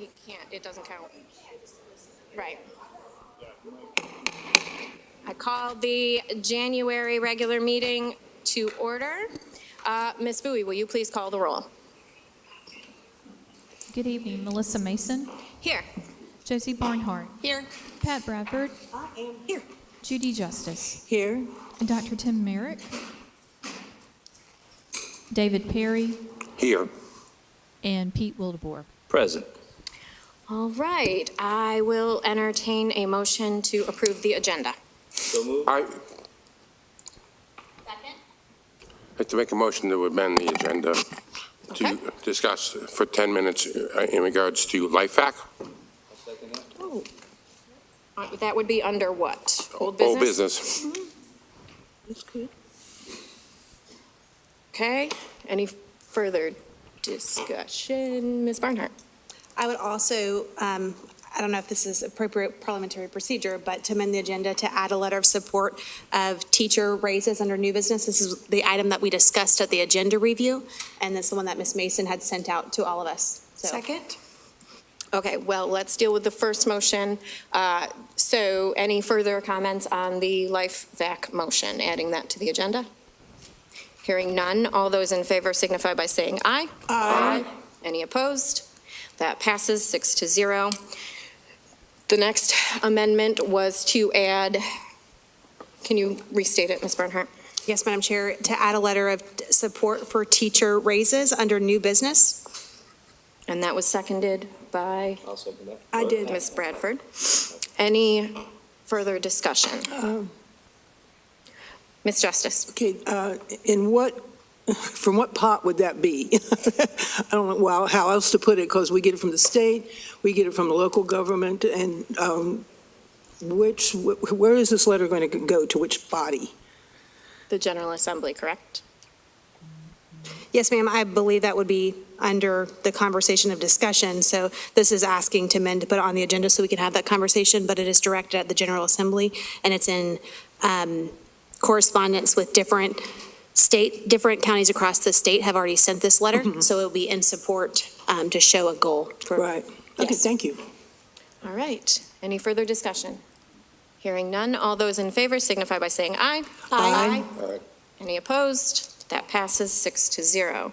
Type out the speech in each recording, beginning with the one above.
he can't, it doesn't count. Right. I call the January regular meeting to order. Ms. Bowie, will you please call the roll? Good evening, Melissa Mason, Here. Josie Barnhart, Here. Pat Bradford, I am here. Judy Justice, Here. and Dr. Tim Merrick, David Perry, Here. and Pete Wildebohr. Present. All right, I will entertain a motion to approve the agenda. So moved. I'd Second. like to make a motion to amend the agenda Okay. to discuss for 10 minutes in regards to life hack. Oh. That would be under what? Old business? Old business. That's good. Okay, any further discussion? Ms. Barnhart? I would also, I don't know if this is appropriate parliamentary procedure, but to amend the agenda to add a letter of support of teacher raises under new business. This is the item that we discussed at the agenda review, and that's the one that Ms. Mason had sent out to all of us. So- Second? Okay, well, let's deal with the first motion. So any further comments on the life vac motion, adding that to the agenda? Hearing none, all those in favor signify by saying aye. Aye. Any opposed? That passes 6-0. The next amendment was to add, can you restate it, Ms. Barnhart? Yes, Madam Chair, to add a letter of support for teacher raises under new business. And that was seconded by I'll second that. I did. Ms. Bradford. Any further discussion? Ms. Justice? Okay, from what pot would that be? I don't know, well, how else to put it, because we get it from the state, we get it from the local government, and where is this letter going to go, to which body? The General Assembly, correct? Yes, ma'am, I believe that would be under the conversation of discussion. So this is asking to amend to put it on the agenda so we can have that conversation, but it is directed at the General Assembly, and it's in correspondence with different counties across the state have already sent this letter, so it'll be in support to show a goal. Right. Okay, Yes. thank you. All right. Any further discussion? Hearing none, all those in favor signify by saying aye. Aye. Aye. Any opposed? That passes 6-0.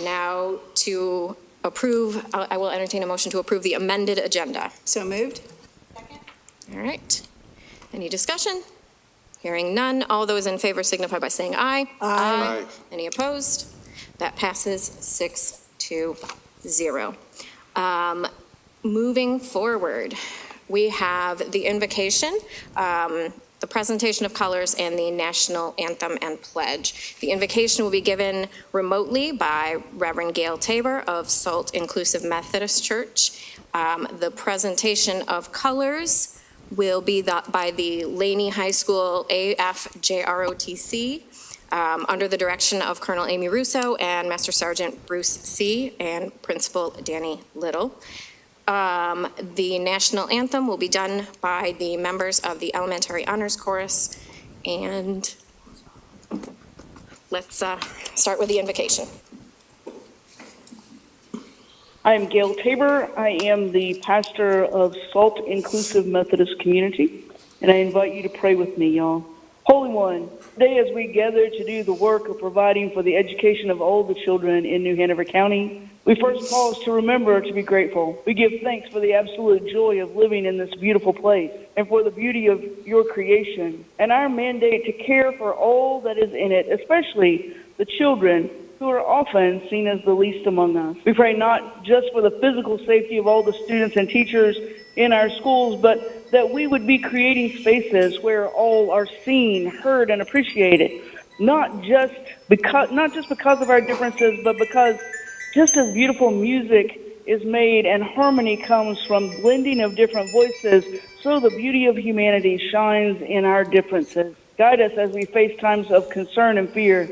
Now to approve, I will entertain a motion to approve the amended agenda. So moved? All right. Any discussion? Hearing none, all those in favor signify by saying aye. Aye. Any opposed? That passes 6-0. Moving forward, we have the invocation, the presentation of colors, and the national anthem and pledge. The invocation will be given remotely by Reverend Gail Tabor of Salt Inclusive Methodist Church. The presentation of colors will be by the Laney High School AFJROTC under the direction of Colonel Amy Russo and Master Sergeant Bruce C. and Principal Danny Little. The national anthem will be done by the members of the Elementary Honors Chorus. And let's start with the invocation. I am Gail Tabor. I am the pastor of Salt Inclusive Methodist Community, and I invite you to pray with me, y'all. Holy One, today as we gather to do the work of providing for the education of all the children in New Hanover County, we first pause to remember to be grateful. We give thanks for the absolute joy of living in this beautiful place and for the beauty of your creation and our mandate to care for all that is in it, especially the children who are often seen as the least among us. We pray not just for the physical safety of all the students and teachers in our schools, but that we would be creating spaces where all are seen, heard, and appreciated, not just because of our differences, but because just as beautiful music is made and harmony comes from blending of different voices, so the beauty of humanity shines in our differences. Guide us as we face times of concern and fear,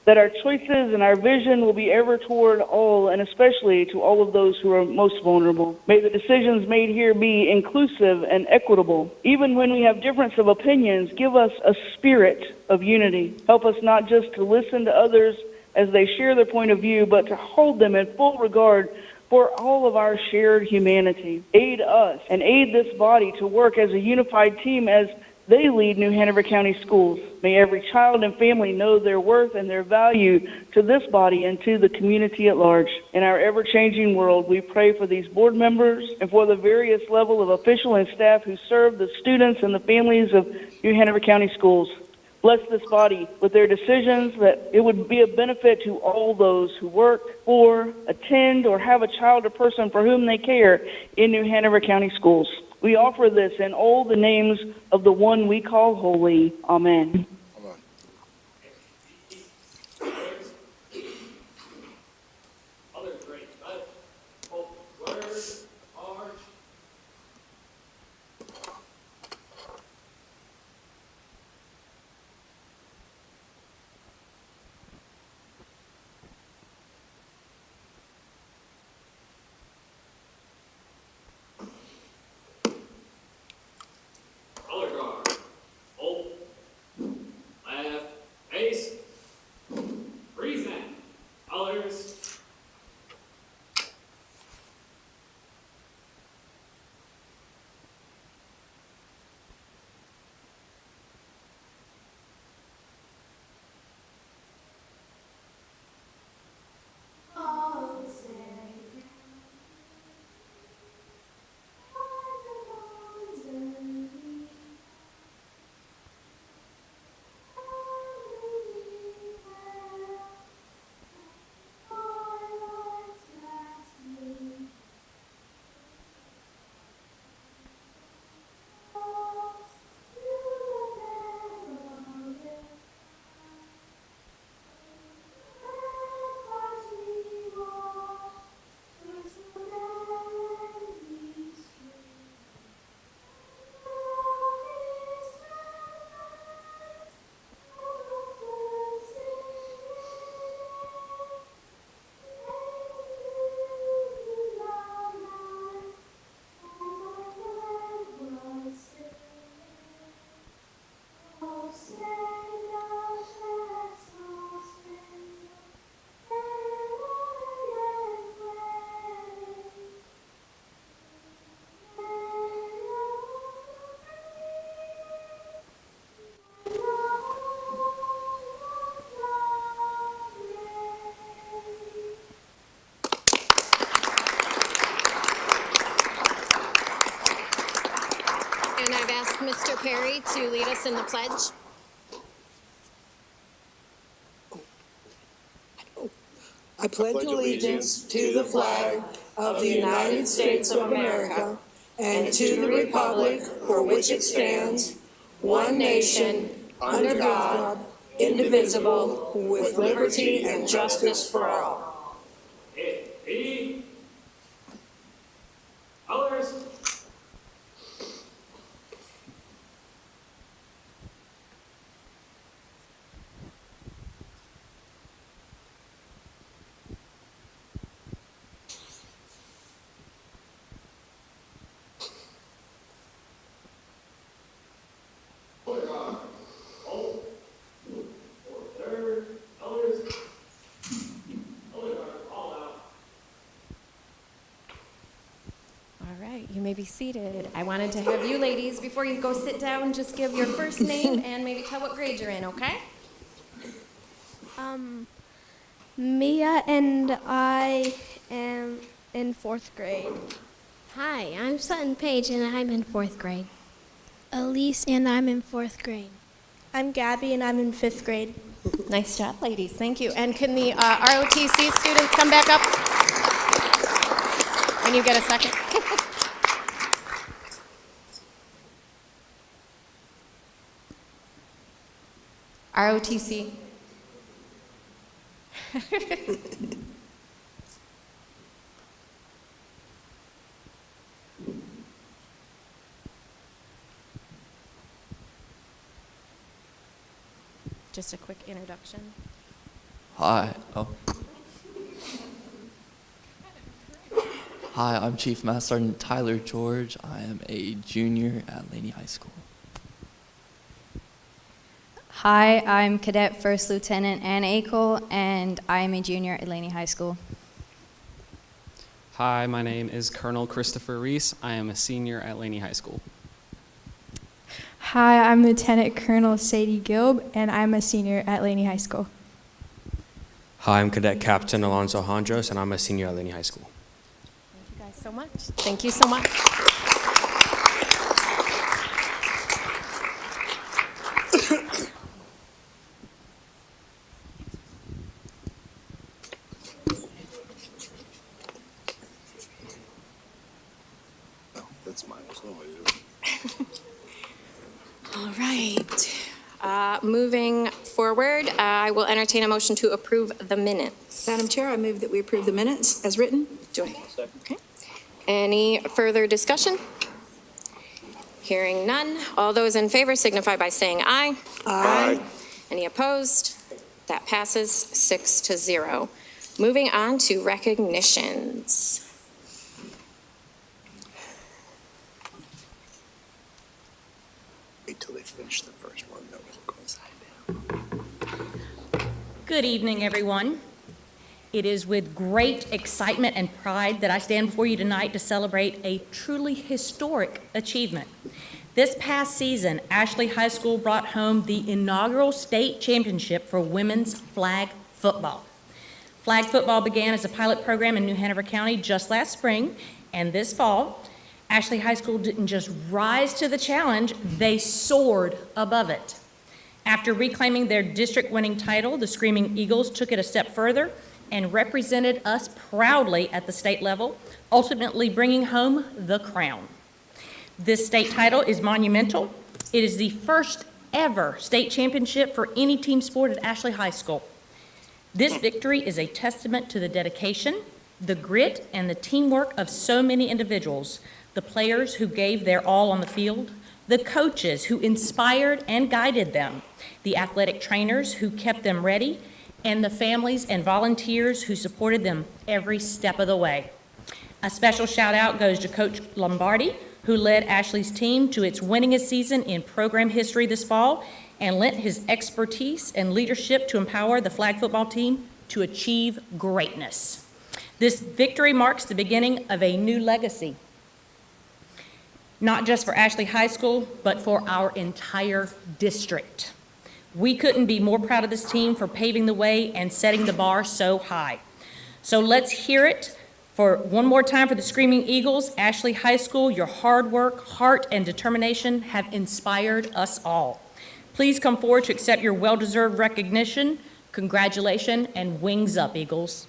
that our choices and our vision will be ever toward all, and especially to all of those who are most vulnerable. May the decisions made here be inclusive and equitable. Even when we have difference of opinions, give us a spirit of unity. Help us not just to listen to others as they share their point of view, but to hold them in full regard for all of our shared humanity. Aid us and aid this body to work as a unified team as they lead New Hanover County Schools. May every child and family know their worth and their value to this body and to the community at large. In our ever-changing world, we pray for these board members and for the various level of official and staff who serve the students and the families of New Hanover County Schools. Bless this body with their decisions, that it would be a benefit to all those who work for, attend, or have a child or person for whom they care in New Hanover County Schools. We offer this in all the names of the one we call holy. Amen. Color guard. Hold. Left. Face. Breathe in. Colors. And I've asked Mr. Perry to lead us in the pledge. I pledge allegiance to the flag of the United States of America and to the republic for which it stands, one nation, under God, indivisible, with liberty and justice for all. E. Colors. All right, you may be seated. I wanted to have you ladies, before you go sit down, just give your first name and maybe tell what grade you're in, okay? Mia and I am in 4th grade. Hi, I'm Sutton Page and I'm in 4th grade. Elise and I'm in 4th grade. I'm Gabby and I'm in 5th grade. Nice job, ladies. Thank you. And can the ROTC students come back up when you get a second? ROTC. Just a quick introduction. Hi. Hi, I'm Chief Master Sergeant Tyler George. I am a junior at Laney High School. Hi, I'm Cadet First Lieutenant Ann Akel, and I am a junior at Laney High School. Hi, my name is Colonel Christopher Reese. I am a senior at Laney High School. Hi, I'm Lieutenant Colonel Sadie Gilb, and I'm a senior at Laney High School. Hi, I'm Cadet Captain Alonso Hondros, and I'm a senior at Laney High School. Thank you guys so much. Thank you so much. That's mine. All right. Moving forward, I will entertain a motion to approve the minutes. Madam Chair, I move that we approve the minutes as written. Do I? Okay. Any further discussion? Hearing none. All those in favor signify by saying aye. Aye. Any opposed? That passes 6-0. Moving on to recognitions. Wait till they finish the first one, then we'll go inside down. Good evening, everyone. It is with great excitement and pride that I stand before you tonight to celebrate a truly historic achievement. This past season, Ashley High School brought home the inaugural state championship for women's flag football. Flag football began as a pilot program in New Hanover County just last spring, and this fall, Ashley High School didn't just rise to the challenge, they soared above it. After reclaiming their district-winning title, the Screaming Eagles took it a step further and represented us proudly at the state level, ultimately bringing home the crown. This state title is monumental. It is the first ever state championship for any team sport at Ashley High School. This victory is a testament to the dedication, the grit, and the teamwork of so many individuals, the players who gave their all on the field, the coaches who inspired and guided them, the athletic trainers who kept them ready, and the families and volunteers who supported them every step of the way. A special shout out goes to Coach Lombardi, who led Ashley's team to its winningest season in program history this fall and lent his expertise and leadership to empower the flag football team to achieve greatness. This victory marks the beginning of a new legacy, not just for Ashley High School, but for our entire district. We couldn't be more proud of this team for paving the way and setting the bar so high. So let's hear it for one more time for the Screaming Eagles. Ashley High School, your hard work, heart, and determination have inspired us all. Please come forward to accept your well-deserved recognition. Congratulations, and wings up, Eagles.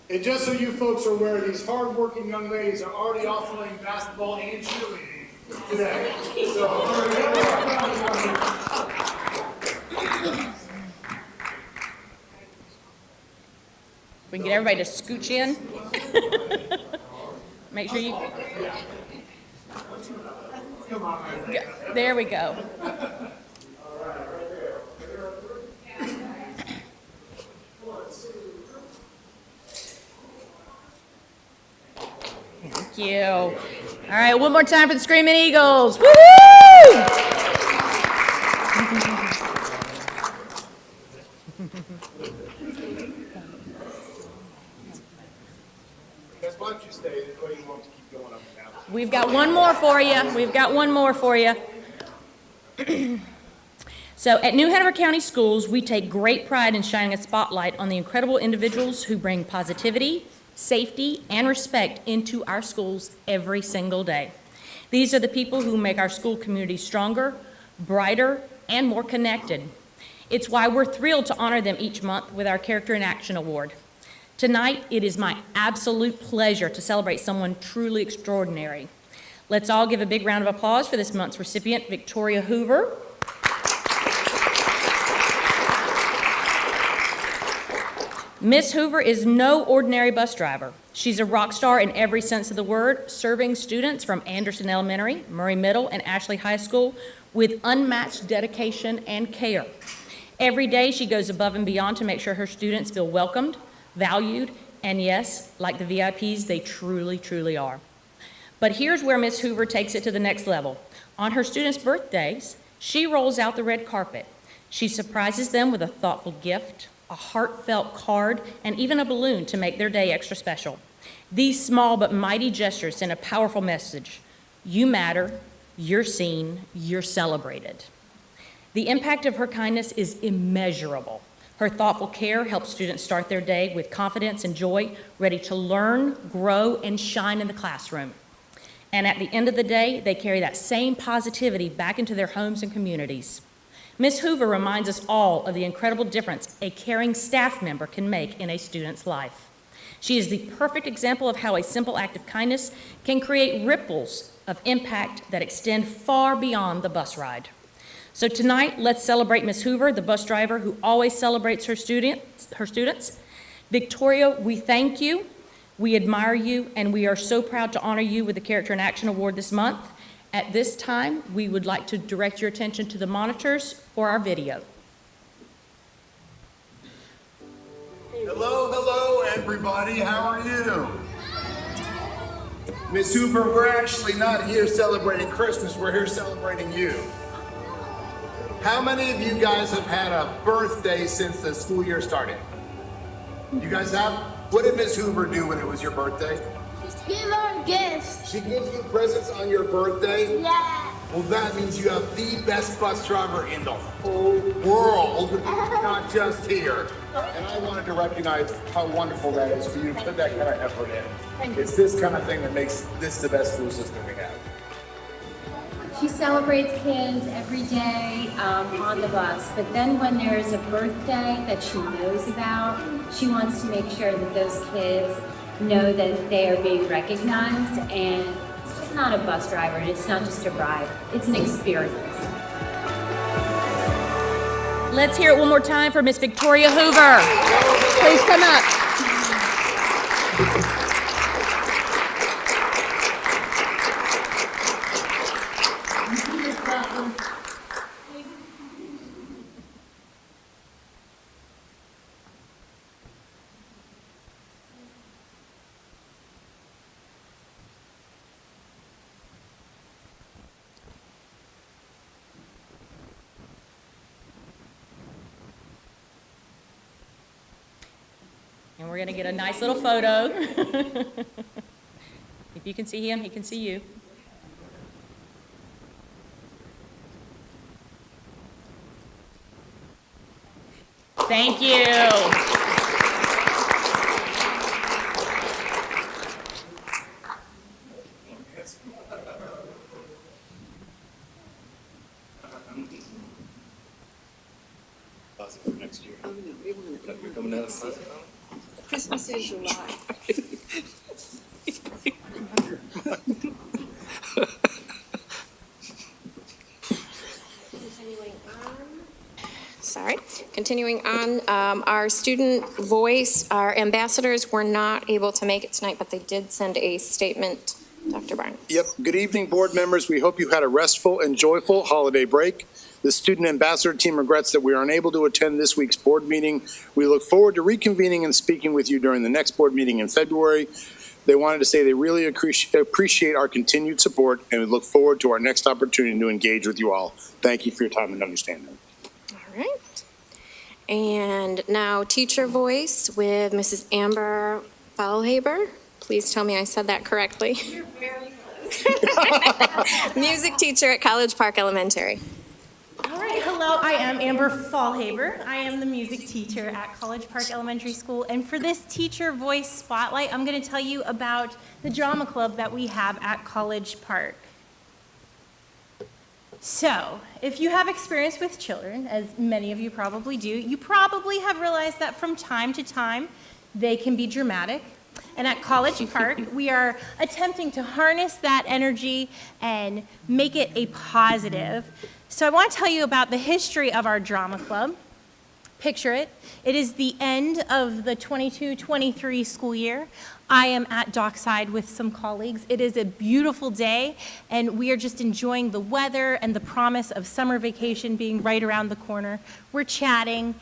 And just so you folks are aware, these hard-working young ladies are already off playing basketball and cheerleading today. We can get everybody to scooch in. Make sure you. There we go. Thank you. All right, one more time for the Screaming Eagles. Woo-hoo! Why don't you stay? Anybody wants to keep going up and down? We've got one more for you. We've got one more for you. So at New Hanover County Schools, we take great pride in shining a spotlight on the incredible individuals who bring positivity, safety, and respect into our schools every single day. These are the people who make our school community stronger, brighter, and more connected. It's why we're thrilled to honor them each month with our Character in Action Award. Tonight, it is my absolute pleasure to celebrate someone truly extraordinary. Let's all give a big round of applause for this month's recipient, Victoria Hoover. Miss Hoover is no ordinary bus driver. She's a rock star in every sense of the word, serving students from Anderson Elementary, Murray Middle, and Ashley High School with unmatched dedication and care. Every day, she goes above and beyond to make sure her students feel welcomed, valued, And yes, like the VIPs, they truly, truly are. But here's where Miss Hoover takes it to the next level. On her students' birthdays, she rolls out the red carpet. She surprises them with a thoughtful gift, a heartfelt card, and even a balloon to make their day extra special. These small but mighty gestures send a powerful message. You matter, you're seen, you're celebrated. The impact of her kindness is immeasurable. Her thoughtful care helps students start their day with confidence and joy, ready to learn, grow, and shine in the classroom. And at the end of the day, they carry that same positivity back into their homes and communities. Ms. Hoover reminds us all of the incredible difference a caring staff member can make in a student's life. She is the perfect example of how a simple act of kindness can create ripples of impact that extend far beyond the bus ride. So tonight, let's celebrate Ms. Hoover, the bus driver who always celebrates her students. Victoria, we thank you, we admire you, and we are so proud to honor you with the Character in Action Award this month. At this time, we would like to direct your attention to the monitors for our video. Hello, everybody. How are you? Miss Hoover, we're actually not here celebrating Christmas. We're here celebrating you. How many of you guys have had a birthday since the school year started? You guys have? What did Miss Hoover do when it was your birthday? Give her gifts. She gives you presents on your birthday? Yeah. Well, that means you have the best bus driver in the whole world, not just here. And I wanted to recognize how wonderful that is for you to put that kind of effort in. It's this kind of thing that makes this the best school system we have. She celebrates kids every day on the bus, but then when there's a birthday that she knows about, she wants to make sure that those kids know that they are being recognized, and it's just not a bus driver, and it's not just a ride, it's an experience. Let's hear it one more time for Miss Victoria Hoover. Please come up. And we're going to get a nice little photo. If you can see him, he can see you. Thank you. For next year. Oh, no, you're coming out of Christmas is July. Continuing on, our student voice, our ambassadors were not able to make it tonight, but they did send a statement. Dr. Barnes. Yep. Good evening, board members. We hope you had a restful and joyful holiday break. The student ambassador team regrets that we are unable to attend this week's board meeting. We look forward to reconvening and speaking with you during the next board meeting in February. They wanted to say they really appreciate our continued support, and we look forward to our next opportunity to engage with you all. Thank you for your time and understanding. All right. And now teacher voice with Mrs. Amber Fallhaber. Please tell me I said that correctly. You're very close. Music teacher at College Park Elementary. All right, hello, I am Amber Fallhaber. I am the music teacher at College Park Elementary School, and for this teacher voice spotlight, I'm going to tell you about the drama club that we have at College Park. So, if you have experience with children, as many of you probably do, you probably have realized that from time to time, they can be dramatic. And at College Park, we are attempting to harness that energy and make it a positive. So I want to tell you about the history of our drama club. Picture it. It is the end of the 22-23 school year. I am at Dockside with some colleagues. It is a beautiful day, and we are just enjoying the weather and the promise of summer vacation being right around the corner. We're chatting,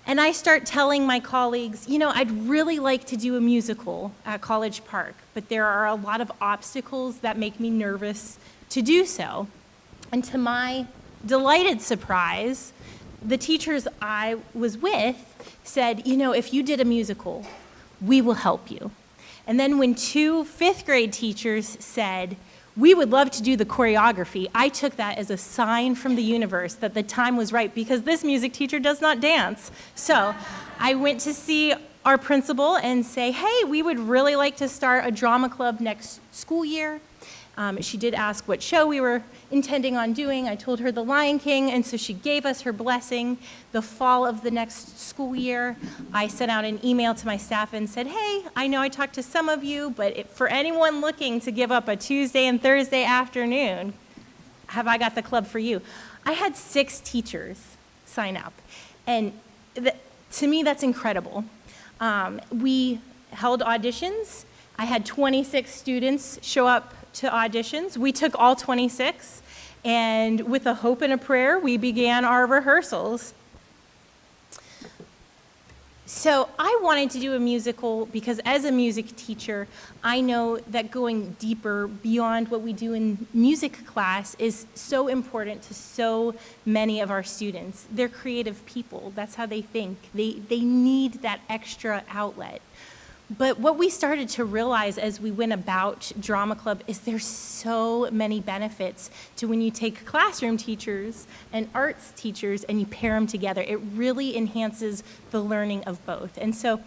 And I start telling my colleagues, you know, I'd really like to do a musical at College Park, but there are a lot of obstacles that make me nervous to do so. And to my delighted surprise, the teachers I was with said, you know, if you did a musical, we will help you. And then when 2 fifth grade teachers said, we would love to do the choreography, I took that as a sign from the universe that the time was right, because this music teacher does not dance. So I went to see our principal and say, hey, we would really like to start a drama club next school year. She did ask what show we were intending on doing. I told her The Lion King, and so she gave us her blessing. The fall of the next school year, I sent out an email to my staff and said, hey, I know I talked to some of you, but for anyone looking to give up a Tuesday and Thursday afternoon, have I got the club for you? I had 6 teachers sign up, and to me, that's incredible. We held auditions. I had 26 students show up to auditions. We took all 26, and with a hope and a prayer, we began our rehearsals. So I wanted to do a musical because as a music teacher, I know that going deeper beyond what we do in music class is so important to so many of our students. They're creative people. That's how they think. They need that extra outlet. But what we started to realize as we went about Drama Club is there's so many benefits to when you take classroom teachers and arts teachers and you pair them together. It really enhances the learning of both. And so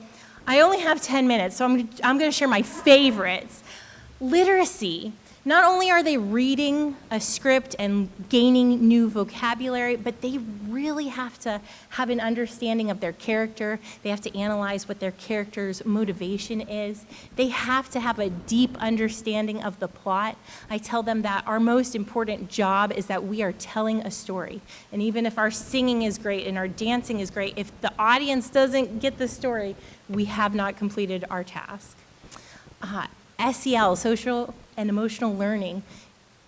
I only have 10 minutes, so I'm going to share my favorites. Literacy. Not only are they reading a script and gaining new vocabulary, but they really have to have an understanding of their character. They have to analyze what their character's motivation is. They have to have a deep understanding of the plot. I tell them that our most important job is that we are telling a story. And even if our singing is great and our dancing is great, if the audience doesn't get the story, we have not completed our task. SEL, social and emotional learning,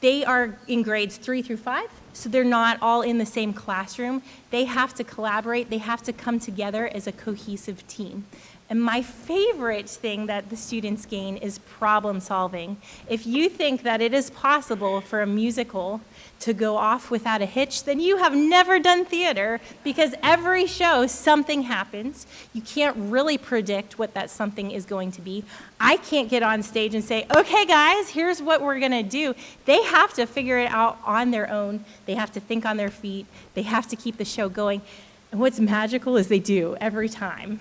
they are in grades 3 through 5, so they're not all in the same classroom. They have to collaborate, they have to come together as a cohesive team. And my favorite thing that the students gain is problem solving. If you think that it is possible for a musical to go off without a hitch, then you have never done theater, because every show something happens. You can't really predict what that something is going to be. I can't get on stage and say, okay guys, here's what we're gonna do. They have to figure it out on their own. They have to think on their feet. They have to keep the show going. And what's magical is they do every time.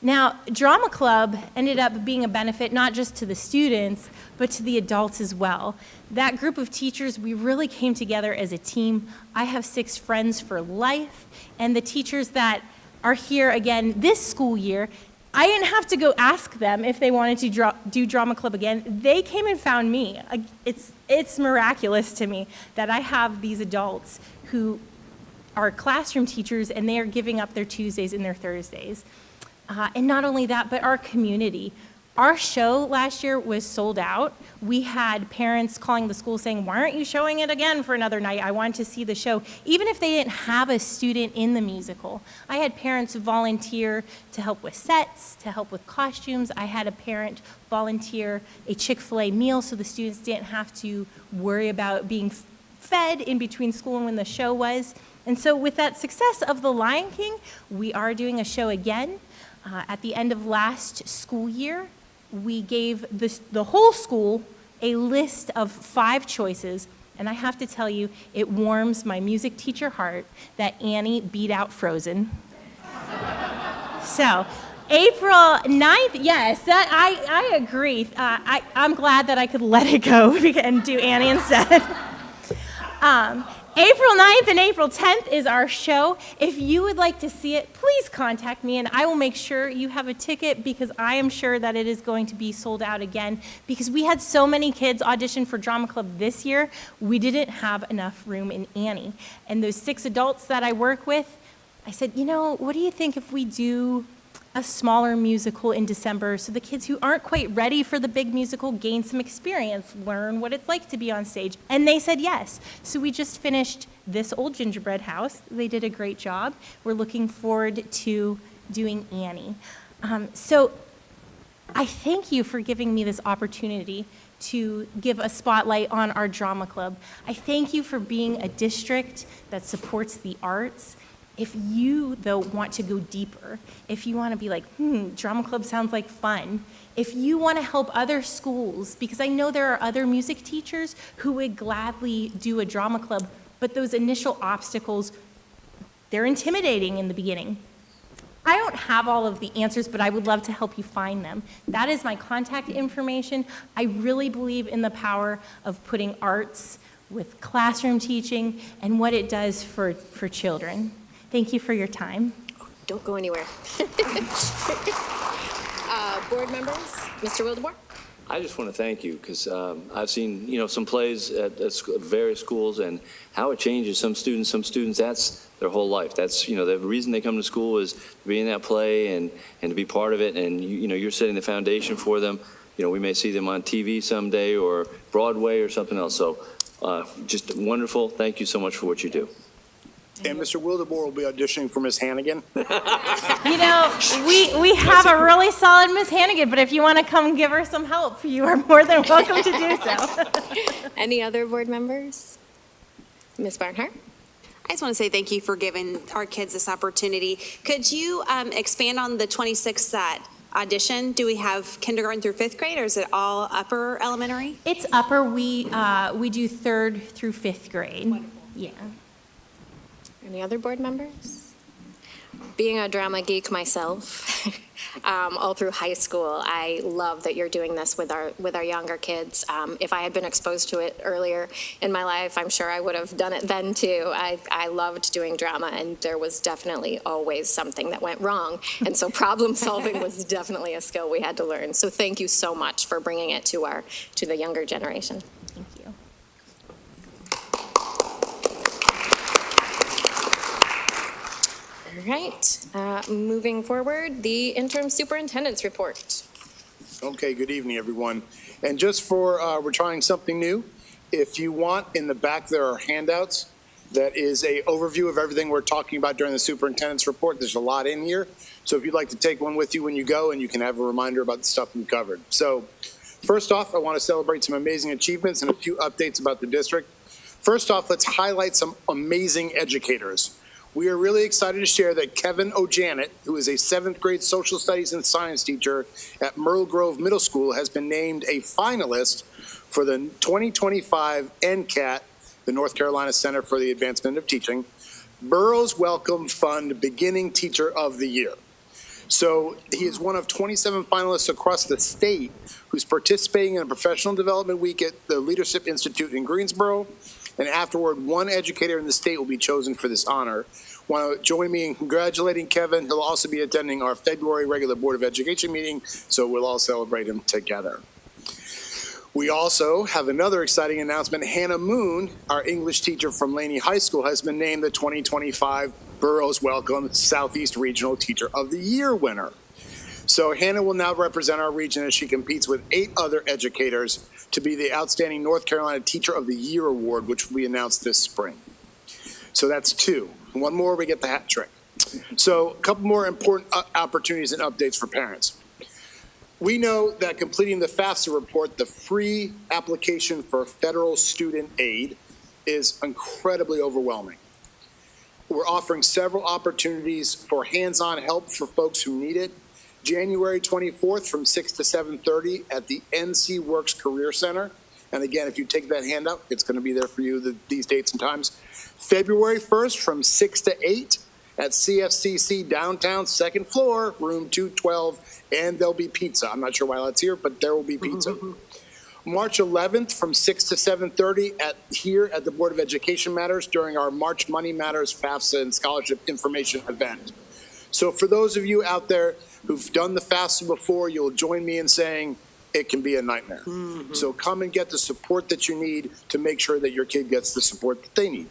Now, Drama Club ended up being a benefit not just to the students, but to the adults as well. That group of teachers, we really came together as a team. I have 6 friends for life, and the teachers that are here again this school year, I didn't have to go ask them if they wanted to do Drama Club again. They came and found me. It's miraculous to me that I have these adults who are classroom teachers, and they are giving up their Tuesdays and their Thursdays. And not only that, but our community. Our show last year was sold out. We had parents calling the school saying, why aren't you showing it again for another night? I want to see the show, even if they didn't have a student in the musical. I had parents volunteer to help with sets, to help with costumes. I had a parent volunteer a Chick-fil-A meal so the students didn't have to worry about being fed in between school and when the show was. And so with that success of The Lion King, we are doing a show again. At the end of last school year, we gave the whole school a list of 5 choices, and I have to tell you, it warms my music teacher heart that Annie beat out Frozen. So, April 9th, yes, that I agree. I'm glad that I could let it go and do Annie instead. April 9th and April 10th is our show. If you would like to see it, please contact me and I will make sure you have a ticket, because I am sure that it is going to be sold out again, because we had so many kids audition for Drama Club this year, we didn't have enough room in Annie. And those 6 adults that I work with, I said, you know, what do you think if we do a smaller musical in December so the kids who aren't quite ready for the big musical gain some experience, learn what it's like to be on stage. And they said yes. So we just finished This Old Gingerbread House. They did a great job. We're looking forward to doing Annie. So I thank you for giving me this opportunity to give a spotlight on our drama club. I thank you for being a district that supports the arts. If you, though, want to go deeper, if you want to be like, drama club sounds like fun, if you want to help other schools, because I know there are other music teachers who would gladly do a drama club, but those initial obstacles, they're intimidating in the beginning. I don't have all of the answers, but I would love to help you find them. That is my contact information. I really believe in the power of putting arts with classroom teaching and what it does for children. Thank you for your time. Don't go anywhere. Board members, Mr. Wildebohr? I just want to thank you because I've seen, some plays at various schools and how it changes some students, that's their whole life. That's, the reason they come to school is to be in that play and to be part of it. And, you're setting the foundation for them. We may see them on TV someday or Broadway or something else. So just wonderful. Thank you so much for what you do. And Mr. Wildebohr will be auditioning for Miss Hannigan. We have a really solid Miss Hannigan, but if you want to come give her some help, you are more than welcome to do so. Any other board members? Ms. Barnhart? I just want to say thank you for giving our kids this opportunity. Could you expand on the 26th audition? Do we have kindergarten through 5th grade, or is it all upper elementary? It's upper. We do 3rd through 5th grade. Wonderful. Yeah. Any other board members? Being a drama geek myself, all through high school, I love that you're doing this with our younger kids. If I had been exposed to it earlier in my life, I'm sure I would have done it then too. I loved doing drama, and there was definitely always something that went wrong. And so problem solving was definitely a skill we had to learn. So thank you so much for bringing it to the younger generation. Thank you. All right, moving forward, the interim superintendent's report. Okay, good evening, everyone. And just for, we're trying something new. If you want, in the back, there are handouts. That is a overview of everything we're talking about during the superintendent's report. There's a lot in here. So if you'd like to take one with you when you go, and you can have a reminder about the stuff we covered. So first off, I want to celebrate some amazing achievements and a few updates about the district. First off, let's highlight some amazing educators. We are really excited to share that Kevin O'Janet, who is a 7th grade social studies and science teacher at Myrtle Grove Middle School, has been named a finalist for the 2025 NCAT, the North Carolina Center for the Advancement of Teaching, Burroughs Wellcome Fund Beginning Teacher of the Year. So he is one of 27 finalists across the state who's participating in a professional development week at the Leadership Institute in Greensboro. And afterward, one educator in the state will be chosen for this honor. Want to join me in congratulating Kevin? He'll also be attending our February regular Board of Education meeting, so we'll all celebrate him together. We also have another exciting announcement. Hannah Moon, our English teacher from Laney High School, has been named the 2025 Burroughs Wellcome Southeast Regional Teacher of the Year winner. So Hannah will now represent our region as she competes with 8 other educators to be the Outstanding North Carolina Teacher of the Year Award, which will be announced this spring. So that's 2. One more, we get the hat trick. So a couple more important opportunities and updates for parents. We know that completing the FAFSA report, the free application for federal student aid, is incredibly overwhelming. We're offering several opportunities for hands-on help for folks who need it. January 24th from 6 to 7:30 at the NC Works Career Center. And again, if you take that handout, it's going to be there for you, these dates and times. February 1st from 6 to 8 at CFCC downtown, 2nd floor, room 212, and there'll be pizza. I'm not sure why that's here, but there will be pizza. March 11th from 6 to 7:30 here at the Board of Education Matters during our March Money Matters FAFSA and Scholarship Information event. So for those of you out there who've done the FAFSA before, you'll join me in saying it can be a nightmare. So come and get the support that you need to make sure that your kid gets the support that they need.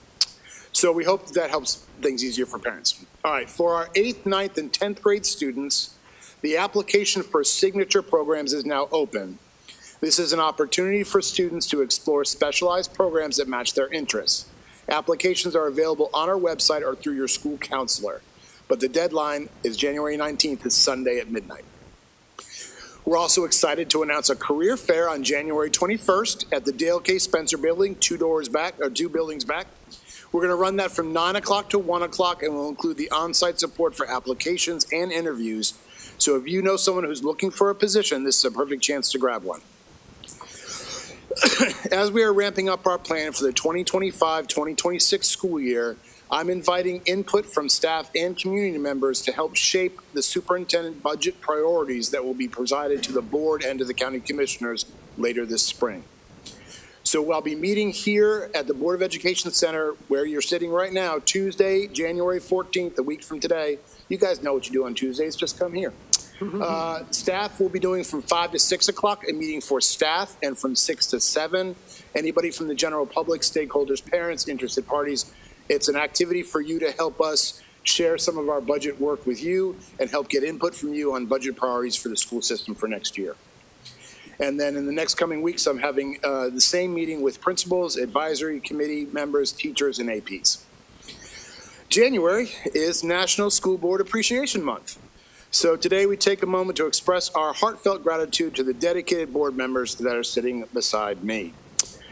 So we hope that helps things easier for parents. All right, for our 8th, 9th, and 10th grade students, The application for signature programs is now open. This is an opportunity for students to explore specialized programs that match their interests. Applications are available on our website or through your school counselor, but the deadline is January 19th, it's Sunday at midnight. We're also excited to announce a career fair on January 21st at the Dale K. Spencer Building, two buildings back. We're going to run that from 9 o'clock to 1 o'clock, and we'll include the on-site support for applications and interviews. So if you know someone who's looking for a position, this is a perfect chance to grab one. As we are ramping up our plan for the 2025-2026 school year, I'm inviting input from staff and community members to help shape the superintendent budget priorities that will be presented to the board and to the county commissioners later this spring. So I'll be meeting here at the Board of Education Center where you're sitting right now, Tuesday, January 14th, a week from today. You guys know what you do on Tuesdays, just come here. Staff will be doing from 5 to 6 o'clock a meeting for staff, and from 6 to 7, anybody from the general public, stakeholders, parents, interested parties. It's an activity for you to help us share some of our budget work with you and help get input from you on budget priorities for the school system for next year. And then in the next coming weeks, I'm having the same meeting with principals, advisory committee members, teachers, and APs. January is National School Board Appreciation Month. So today we take a moment to express our heartfelt gratitude to the dedicated board members that are sitting beside me.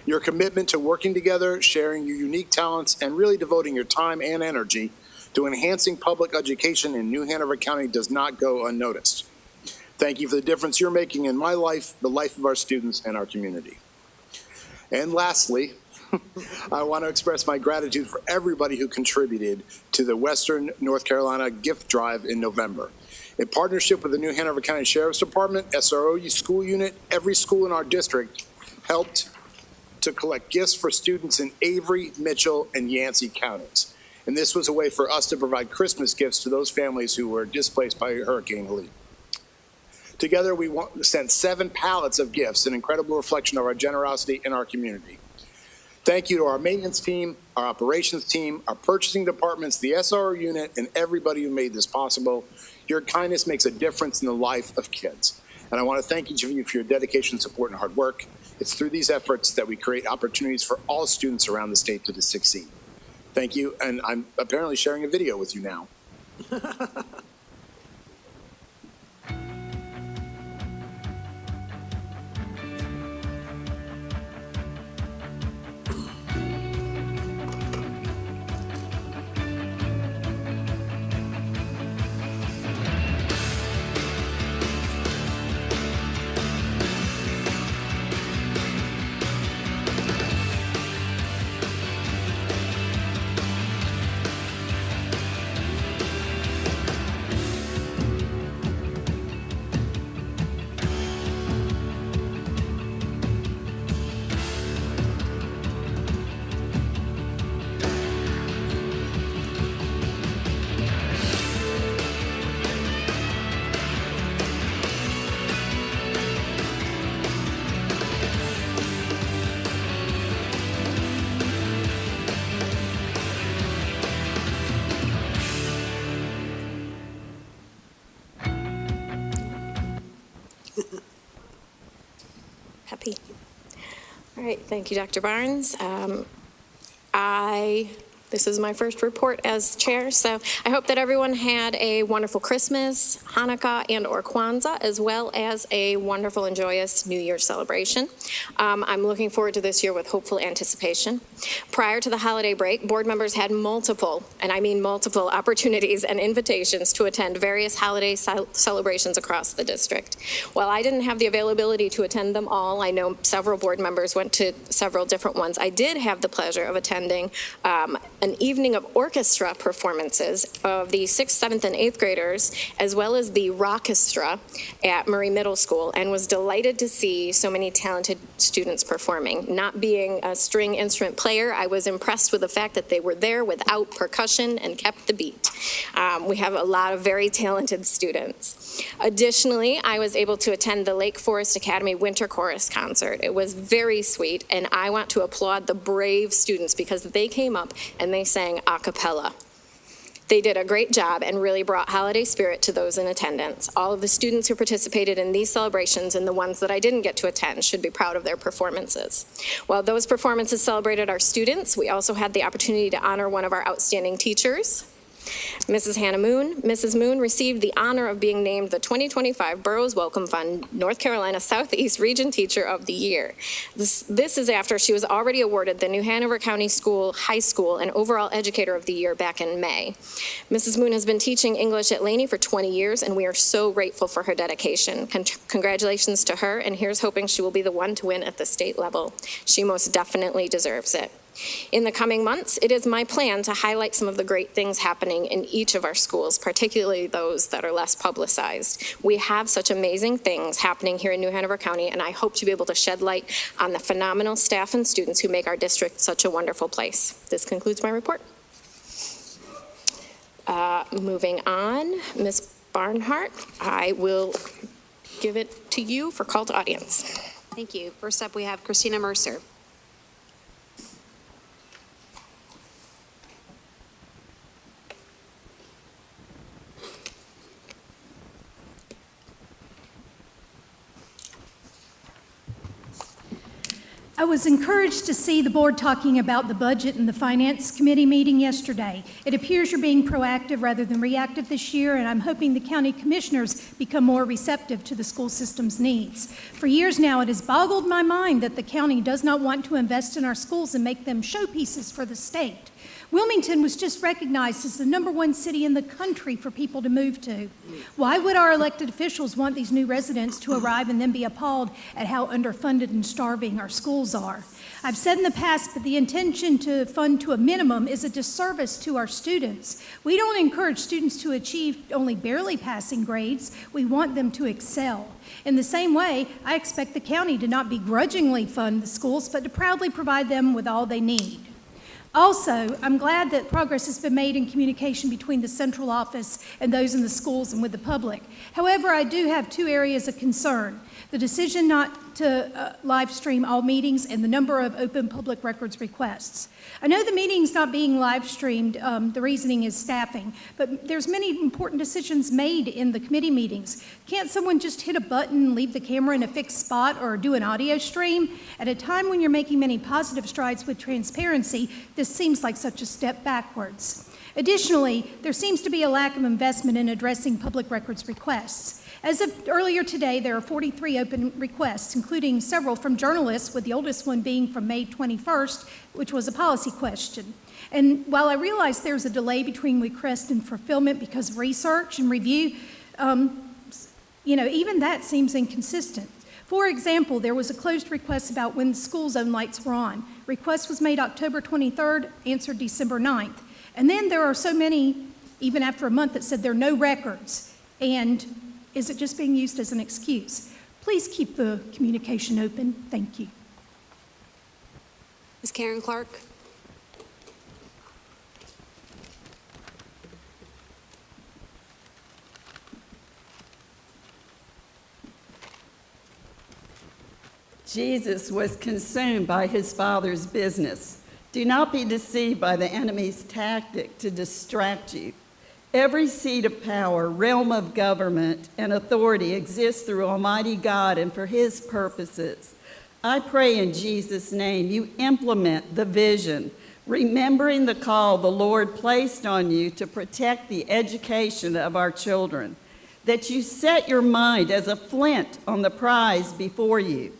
Your commitment to working together, sharing your unique talents, and really devoting your time and energy to enhancing public education in New Hanover County does not go unnoticed. Thank you for the difference you're making in my life, the life of our students, and our community. And lastly, I want to express my gratitude for everybody who contributed to the Western North Carolina gift drive in November. In partnership with the New Hanover County Sheriff's Department, SRO school unit, every school in our district helped to collect gifts for students in Avery, Mitchell, and Yancey counties. And this was a way for us to provide Christmas gifts to those families who were displaced by Hurricane Helene. Together, we sent 7 pallets of gifts, an incredible reflection of our generosity in our community. Thank you to our maintenance team, our operations team, our purchasing departments, the SRO unit, and everybody who made this possible. Your kindness makes a difference in the life of kids. And I want to thank each of you for your dedication, support, and hard work. It's through these efforts that we create opportunities for all students around the state to succeed. Thank you, and I'm apparently sharing a video with you now. Happy. All right, thank you, Dr. Barnes. This is my first report as chair, so I hope that everyone had a wonderful Christmas, Hanukkah, and/or Kwanzaa, as well as a wonderful and joyous New Year's celebration. I'm looking forward to this year with hopeful anticipation. Prior to the holiday break, board members had multiple, and I mean multiple, opportunities and invitations to attend various holiday celebrations across the district. While I didn't have the availability to attend them all, I know several board members went to several different ones. I did have the pleasure of attending an evening of orchestra performances of the 6th, 7th, and 8th graders, as well as the rockestra at Murray Middle School, and was delighted to see so many talented students performing. Not being a string instrument player, I was impressed with the fact that they were there without percussion and kept the beat. We have a lot of very talented students. Additionally, I was able to attend the Lake Forest Academy Winter Chorus concert. It was very sweet, and I want to applaud the brave students because they came up and they sang a cappella. They did a great job and really brought holiday spirit to those in attendance. All of the students who participated in these celebrations and the ones that I didn't get to attend should be proud of their performances. While those performances celebrated our students, we also had the opportunity to honor one of our outstanding teachers. Mrs. Hannah Moon. Mrs. Moon received the honor of being named the 2025 Burroughs Welcome Fund North Carolina Southeast Region Teacher of the Year. This is after she was already awarded the New Hanover County High School and Overall Educator of the Year back in May. Mrs. Moon has been teaching English at Laney for 20 years, and we are so grateful for her dedication. Congratulations to her, and here's hoping she will be the one to win at the state level. She most definitely deserves it. In the coming months, it is my plan to highlight some of the great things happening in each of our schools, particularly those that are less publicized. We have such amazing things happening here in New Hanover County, and I hope to be able to shed light on the phenomenal staff and students who make our district such a wonderful place. This concludes my report. Moving on, Ms. Barnhart, I will give it to you for call to audience. Thank you. First up, we have Christina Mercer. I was encouraged to see the board talking about the budget in the Finance Committee meeting yesterday. It appears you're being proactive rather than reactive this year, and I'm hoping the county commissioners become more receptive to the school system's needs. For years now, it has boggled my mind that the county does not want to invest in our schools and make them showpieces for the state. Wilmington was just recognized as the #1 city in the country for people to move to. Why would our elected officials want these new residents to arrive and then be appalled at how underfunded and starving our schools are? I've said in the past that the intention to fund to a minimum is a disservice to our students. We don't encourage students to achieve only barely passing grades. We want them to excel. In the same way, I expect the county to not begrudgingly fund the schools, but to proudly provide them with all they need. Also, I'm glad that progress has been made in communication between the central office and those in the schools and with the public. However, I do have two areas of concern: the decision not to live stream all meetings and the number of open public records requests. I know the meeting's not being live streamed, the reasoning is staffing, but there's many important decisions made in the committee meetings. Can't someone just hit a button and leave the camera in a fixed spot or do an audio stream? At a time when you're making many positive strides with transparency, this seems like such a step backwards. Additionally, there seems to be a lack of investment in addressing public records requests. As of earlier today, there are 43 open requests, including several from journalists, with the oldest one being from May 21st, which was a policy question. And while I realize there's a delay between request and fulfillment because of research and review, even that seems inconsistent. For example, there was a closed request about when the school zone lights were on. Request was made October 23rd, answered December 9th. And then there are so many, even after a month, that said there are no records. And is it just being used as an excuse? Please keep the communication open. Thank you. Ms. Karen Clark. Jesus was consumed by his Father's business. Do not be deceived by the enemy's tactic to distract you. Every seat of power, realm of government, and authority exists through Almighty God and for his purposes. I pray in Jesus' name you implement the vision, remembering the call the Lord placed on you to protect the education of our children, that you set your mind as a flint on the prize before you.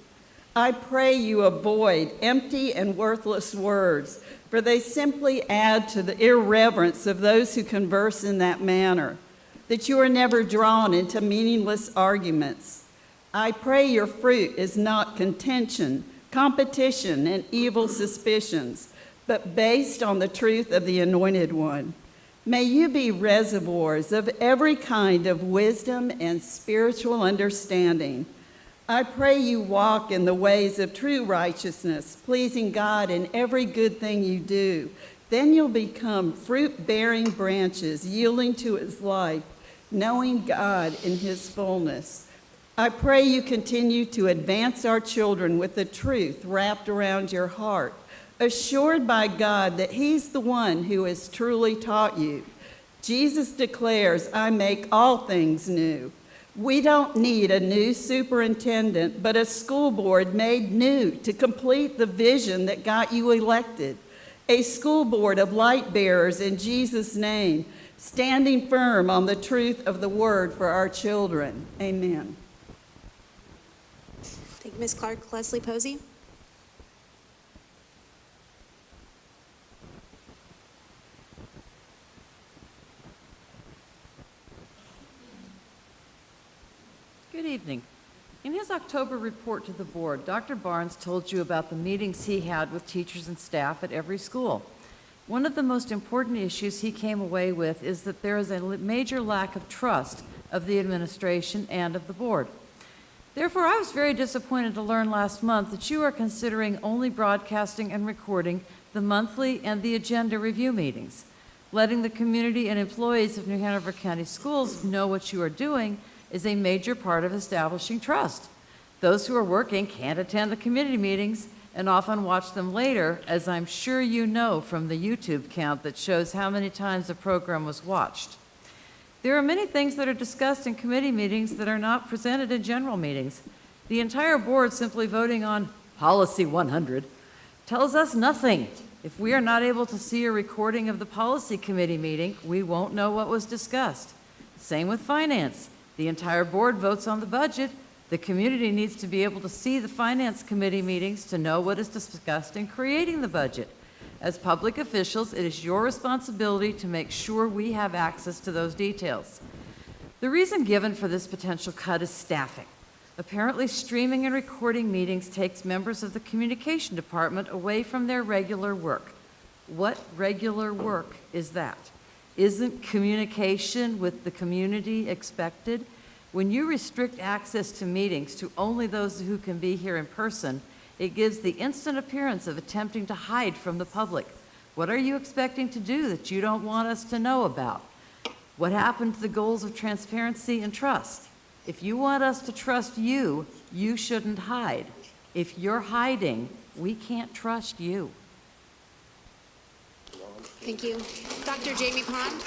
I pray you avoid empty and worthless words, for they simply add to the irreverence of those who converse in that manner, that you are never drawn into meaningless arguments. I pray your fruit is not contention, competition, and evil suspicions, but based on the truth of the Anointed One. May you be reservoirs of every kind of wisdom and spiritual understanding. I pray you walk in the ways of true righteousness, pleasing God in every good thing you do. Then you'll become fruit-bearing branches, yielding to his life, knowing God in his fullness. I pray you continue to advance our children with the truth wrapped around your heart, assured by God that he's the one who has truly taught you. Jesus declares, I make all things new. We don't need a new superintendent, but a school board made new to complete the vision that got you elected. A school board of light bearers in Jesus' name, standing firm on the truth of the word for our children. Amen. Thank you, Ms. Clark. Leslie Posey. Good evening. In his October report to the board, Dr. Barnes told you about the meetings he had with teachers and staff at every school. One of the most important issues he came away with is that there is a major lack of trust of the administration and of the board. Therefore, I was very disappointed to learn last month that you are considering only broadcasting and recording the monthly and the agenda review meetings. Letting the community and employees of New Hanover County Schools know what you are doing is a major part of establishing trust. Those who are working can't attend the community meetings and often watch them later, as I'm sure you know from the YouTube count that shows how many times the program was watched. There are many things that are discussed in committee meetings that are not presented in general meetings. The entire board simply voting on Policy 100 tells us nothing. If we are not able to see a recording of the policy committee meeting, we won't know what was discussed. Same with finance. The entire board votes on the budget. The community needs to be able to see the finance committee meetings to know what is discussed in creating the budget. As public officials, it is your responsibility to make sure we have access to those details. The reason given for this potential cut is staffing. Apparently, streaming and recording meetings takes members of the communication department away from their regular work. What regular work is that? Isn't communication with the community expected? When you restrict access to meetings to only those who can be here in person, it gives the instant appearance of attempting to hide from the public. What are you expecting to do that you don't want us to know about? What happened to the goals of transparency and trust? If you want us to trust you, you shouldn't hide. If you're hiding, we can't trust you. Thank you. Dr. Jamie Pond.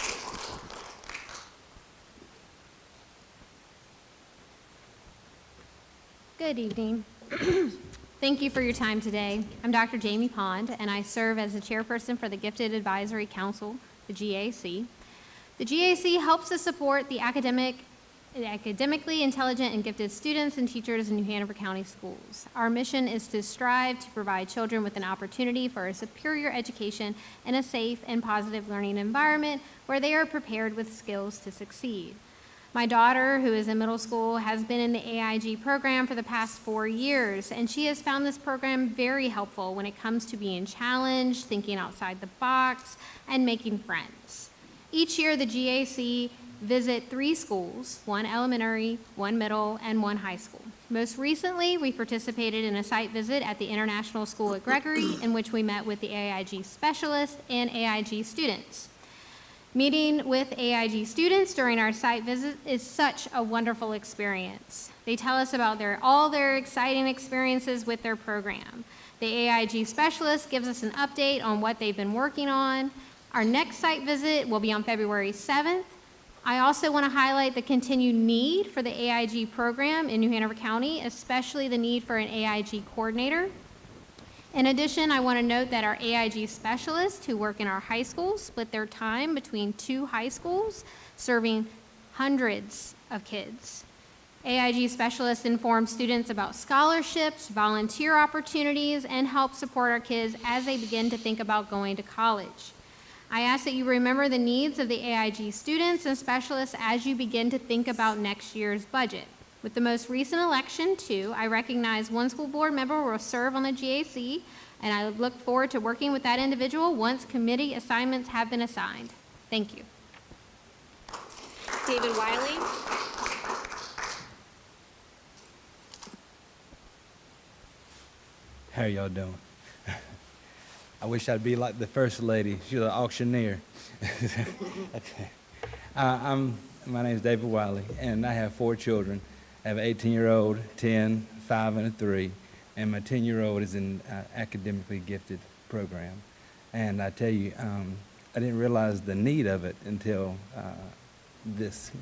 Good evening. Thank you for your time today. I'm Dr. Jamie Pond, and I serve as the chairperson for the Gifted Advisory Council, the GAC. The GAC helps to support the academically intelligent and gifted students and teachers in New Hanover County schools. Our mission is to strive to provide children with an opportunity for a superior education in a safe and positive learning environment where they are prepared with skills to succeed. My daughter, who is in middle school, has been in the AIG program for the past 4 years, and she has found this program very helpful when it comes to being challenged, thinking outside the box, and making friends. Each year, the GAC visit 3 schools, 1 elementary, 1 middle, and 1 high school. Most recently, we participated in a site visit at the International School at Gregory, in which we met with the AIG specialists and AIG students. Meeting with AIG students during our site visit is such a wonderful experience. They tell us about all their exciting experiences with their program. The AIG specialist gives us an update on what they've been working on. Our next site visit will be on February 7th. I also want to highlight the continued need for the AIG program in New Hanover County, especially the need for an AIG coordinator. In addition, I want to note that our AIG specialists who work in our high schools split their time between 2 high schools, serving hundreds of kids. AIG specialists inform students about scholarships, volunteer opportunities, and help support our kids as they begin to think about going to college. I ask that you remember the needs of the AIG students and specialists as you begin to think about next year's budget. With the most recent election, too, I recognize 1 school board member will serve on the GAC, and I look forward to working with that individual once committee assignments have been assigned. Thank you. David Wiley. How y'all doing? I wish I'd be like the first lady. She's an auctioneer. Okay. My name is David Wiley, and I have 4 children. I have an 18-year-old, 10, 5, and a 3, and my 10-year-old is in academically gifted program. And I tell you, I didn't realize the need of it until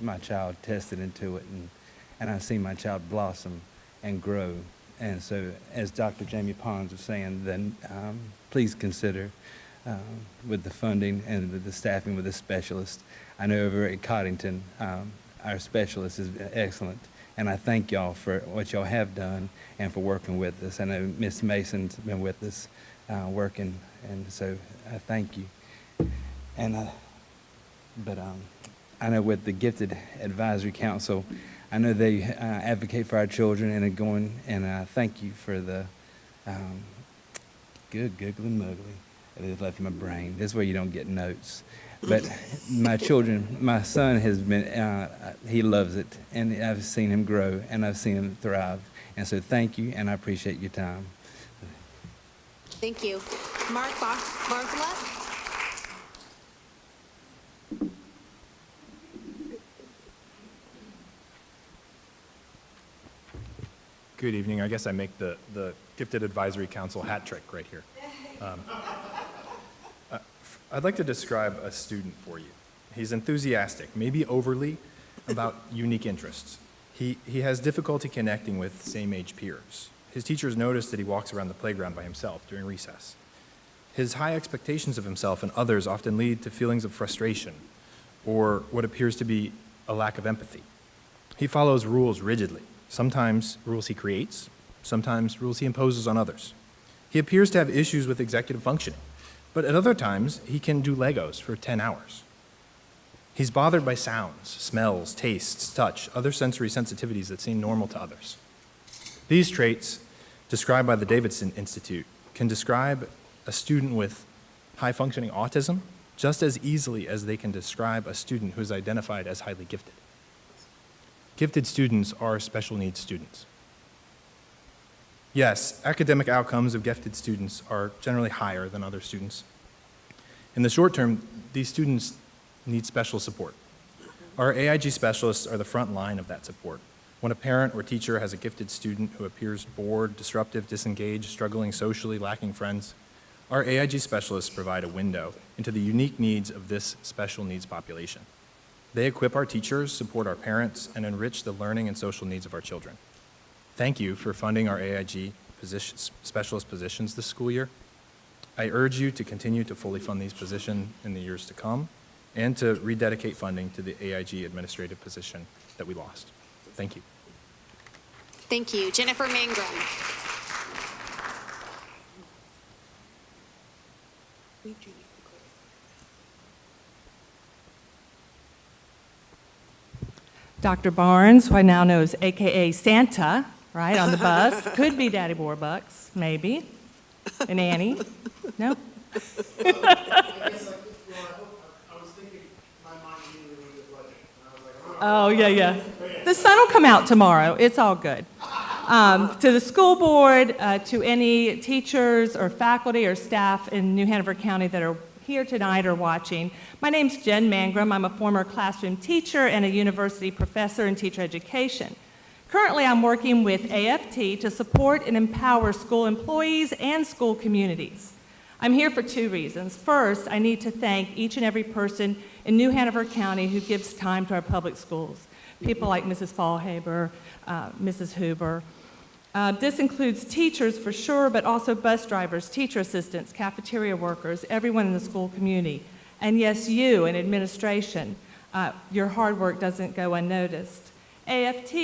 my child tested into it, and I've seen my child blossom and grow. And so, as Dr. Jamie Pons was saying, then please consider with the funding and the staffing with the specialist. I know over at Coddington, our specialist is excellent, and I thank y'all for what y'all have done and for working with us. I know Miss Mason's been with us working, and so I thank you. And I know with the Gifted Advisory Council, I know they advocate for our children and are going, and I thank you for the good googly muggly that is left in my brain. This is where you don't get notes. But my children, my son has been, he loves it, and I've seen him grow, and I've seen him thrive. And so thank you, and I appreciate your time. Thank you. Mark Bartholomew? Good evening. I guess I make the Gifted Advisory Council hat trick right here. I'd like to describe a student for you. He's enthusiastic, maybe overly, about unique interests. He has difficulty connecting with same-age peers. His teachers notice that he walks around the playground by himself during recess. His high expectations of himself and others often lead to feelings of frustration or what appears to be a lack of empathy. He follows rules rigidly. Sometimes rules he creates, sometimes rules he imposes on others. He appears to have issues with executive functioning, but at other times he can do Legos for 10 hours. He's bothered by sounds, smells, tastes, touch, other sensory sensitivities that seem normal to others. These traits, described by the Davidson Institute, can describe a student with high-functioning autism just as easily as they can describe a student who is identified as highly gifted. Gifted students are special needs students. Yes, academic outcomes of gifted students are generally higher than other students. In the short term, these students need special support. Our AIG specialists are the front line of that support. When a parent or teacher has a gifted student who appears bored, disruptive, disengaged, struggling socially, lacking friends, our AIG specialists provide a window into the unique needs of this special needs population. They equip our teachers, support our parents, and enrich the learning and social needs of our children. Thank you for funding our AIG specialist positions this school year. I urge you to continue to fully fund these positions in the years to come and to rededicate funding to the AIG administrative position that we lost. Thank you. Thank you. Jennifer Mangrum. Dr. Barnes, who I now know as AKA Santa, right, on the bus. Could be Daddy Warbucks, maybe. And Annie. No? Oh, yeah. The sun will come out tomorrow. It's all good. To the school board, to any teachers or faculty or staff in New Hanover County that are here tonight or watching. My name's Jen Mangrum. I'm a former classroom teacher and a university professor in teacher education. Currently, I'm working with AFT to support and empower school employees and school communities. I'm here for two reasons. First, I need to thank each and every person in New Hanover County who gives time to our public schools. People like Mrs. Fallhaber, Mrs. Huber. This includes teachers for sure, but also bus drivers, teacher assistants, cafeteria workers, everyone in the school community. And yes, you in administration, your hard work doesn't go unnoticed. AFT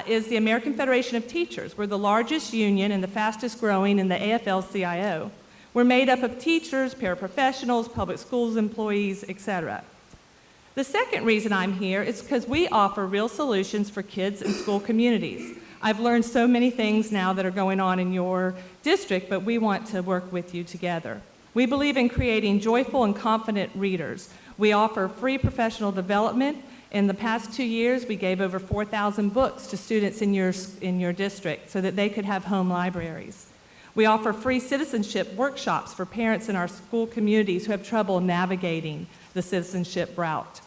is the American Federation of Teachers. We're the largest union and the fastest growing in the AFL-CIO. We're made up of teachers, paraprofessionals, public schools employees, etc. The second reason I'm here is because we offer real solutions for kids and school communities. I've learned so many things now that are going on in your district, but we want to work with you together. We believe in creating joyful and confident readers. We offer free professional development. In the past 2 years, we gave over 4,000 books to students in your district so that they could have home libraries. We offer free citizenship workshops for parents in our school communities who have trouble navigating the citizenship route.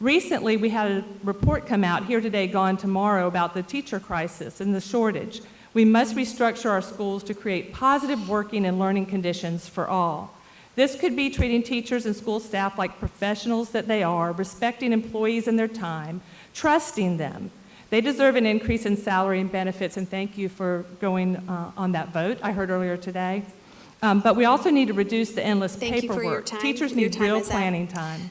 Recently, we had a report come out, here today, gone tomorrow, about the teacher crisis and the shortage. We must restructure our schools to create positive working and learning conditions for all. This could be treating teachers and school staff like professionals that they are, respecting employees and their time, trusting them. They deserve an increase in salary and benefits, and thank you for going on that vote I heard earlier today. But we also need to reduce the endless Thank you for your paperwork. time. Teachers Your need time real is up. planning time.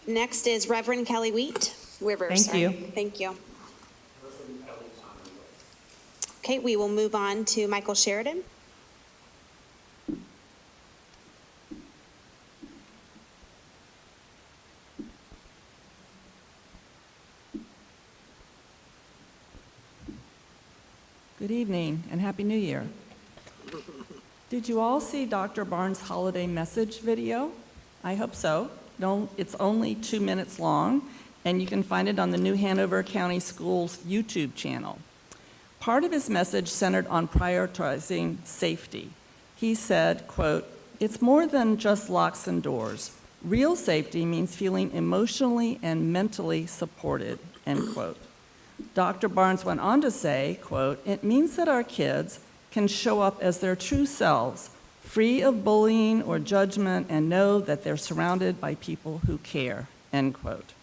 Next is Reverend Kelly Wivers. Thank sorry. you. Thank you. Okay, we will move on to Michael Sheridan. Good evening and Happy New Year. Did you all see Dr. Barnes' holiday message video? I hope so. No, it's only 2 minutes long, and you can find it on the New Hanover County Schools YouTube channel. Part of his message centered on prioritizing safety. He said, quote, "It's more than just locks and doors. Real safety means feeling emotionally and mentally supported," end quote. Dr. Barnes went on to say, quote, "It means that our kids can show up as their true selves, free of bullying or judgment, and know that they're surrounded by people who care," end quote.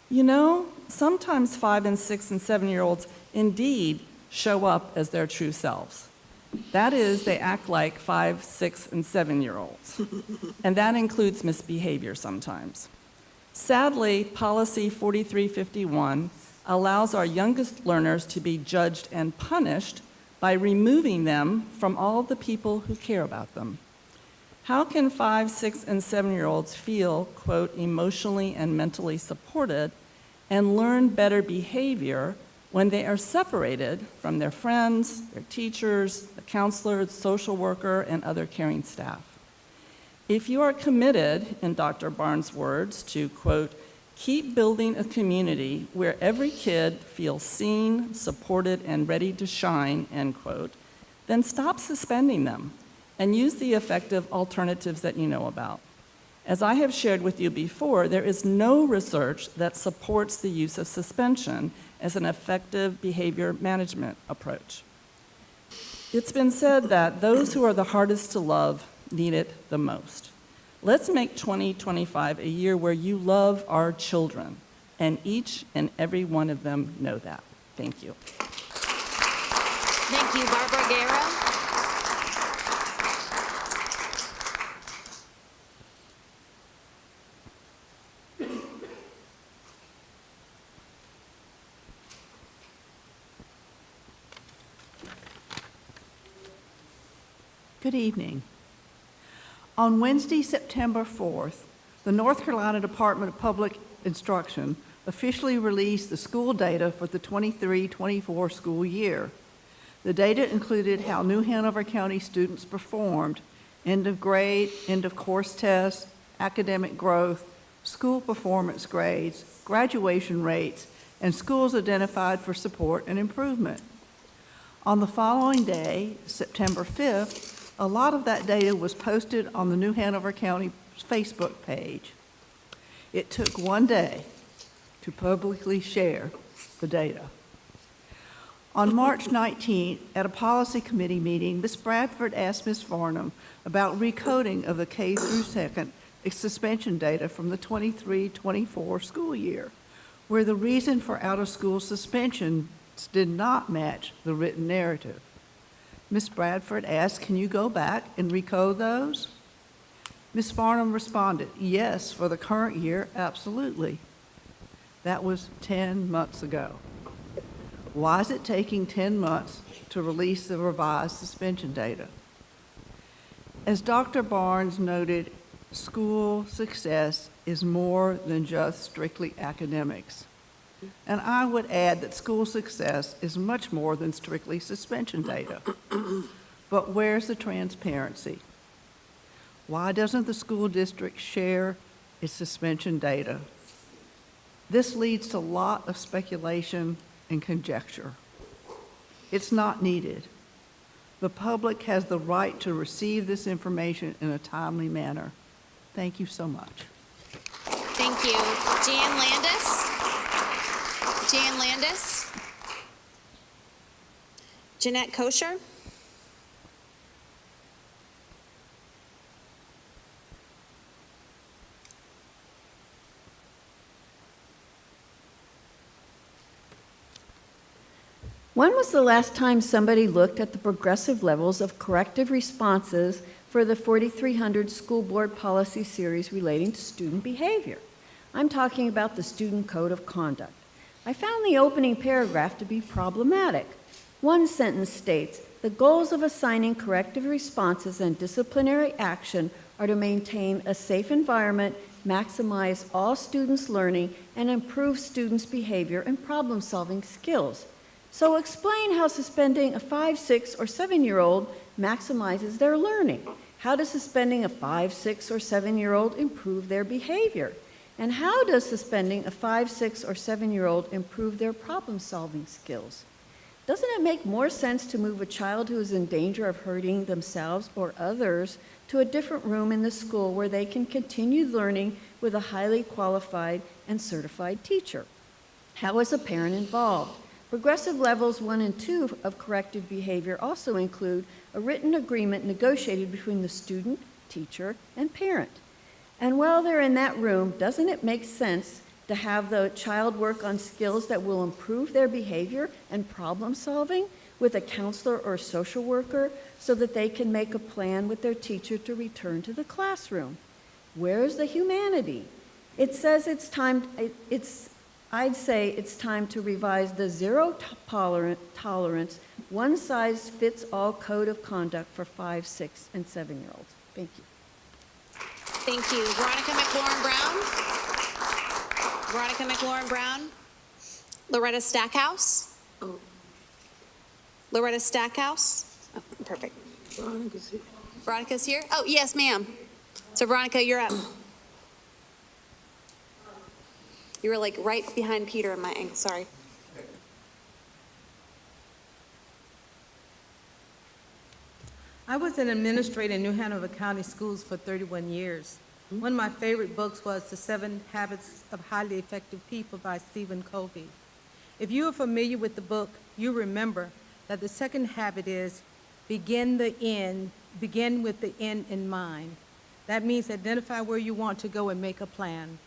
You know, sometimes 5 and 6 and 7-year-olds indeed show up as their true selves. That is, they act like 5, 6, and 7-year-olds. And that includes misbehavior sometimes. Sadly, Policy 4351 allows our youngest learners to be judged and punished by removing them from all the people who care about them. How can 5, 6, and 7-year-olds feel, quote, emotionally and mentally supported and learn better behavior when they are separated from their friends, their teachers, the counselor, the social worker, and other caring staff? If you are committed, in Dr. Barnes' words, to, quote, keep building a community where every kid feels seen, supported, and ready to shine, end quote, then stop suspending them and use the effective alternatives that you know about. As I have shared with you before, there is no research that supports the use of suspension as an effective behavior management approach. It's been said that those who are the hardest to love need it the most. Let's make 2025 a year where you love our children, and each and every one of them know that. Thank you. Thank you, Barbara Guerra. Good evening. On Wednesday, September 4th, the North Carolina Department of Public Instruction officially released the school data for the 23-24 school year. The data included how New Hanover County students performed, end of grade, end of course tests, academic growth, school performance grades, graduation rates, and schools identified for support and improvement. On the following day, September 5th, a lot of that data was posted on the New Hanover County Facebook page. It took one day to publicly share the data. On March 19th, at a policy committee meeting, Ms. Bradford asked Ms. Farnham about recoding of the K through 2nd suspension data from the 23-24 school year, where the reason for out-of-school suspensions did not match the written narrative. Ms. Bradford asked, "Can you go back and recode those?" Ms. Farnham responded, "Yes, for the current year, absolutely." That was 10 months ago. Why is it taking 10 months to release the revised suspension data? As Dr. Barnes noted, school success is more than just strictly academics. And I would add that school success is much more than strictly suspension data. But where's the transparency? Why doesn't the school district share its suspension data? This leads to a lot of speculation and conjecture. It's not needed. The public has the right to receive this information in a timely manner. Thank you so much. Thank you. Jan Landis. Jan Landis. Jeanette Kosher. When was the last time somebody looked at the progressive levels of corrective responses for the 4,300 school board policy series relating to student behavior? I'm talking about the Student Code of Conduct. I found the opening paragraph to be problematic. One sentence states, "The goals of assigning corrective responses and disciplinary action are to maintain a safe environment, maximize all students' learning, and improve students' behavior and problem-solving skills." So explain how suspending a 5, 6, or 7-year-old maximizes their learning. How does suspending a 5, 6, or 7-year-old improve their behavior? And how does suspending a 5, 6, or 7-year-old improve their problem-solving skills? Doesn't it make more sense to move a child who is in danger of hurting themselves or others to a different room in the school where they can continue learning with a highly qualified and certified teacher? How is a parent involved? Progressive levels 1 and 2 of corrective behavior also include a written agreement negotiated between the student, teacher, and parent. And while they're in that room, doesn't it make sense to have the child work on skills that will improve their behavior and problem solving with a counselor or social worker so that they can make a plan with their teacher to return to the classroom? Where's the humanity? It says I'd say it's time to revise the zero tolerance, one-size-fits-all code of conduct for 5, 6, and 7-year-olds. Thank you. Thank you. Veronica McLaurin-Brown. Veronica McLaurin-Brown. Loretta Stackhouse. Loretta Stackhouse. Oh, perfect. Veronica's here. Veronica's here? Oh, yes, ma'am. So Veronica, you're up. You were like right behind Peter in my angle, sorry. I was an administrator in New Hanover County Schools for 31 years. One of my favorite books was The 7 Habits of Highly Effective People by Stephen Covey. If you are familiar with the book, you remember that the second habit is begin with the end in mind. That means identify where you want to go and make a plan.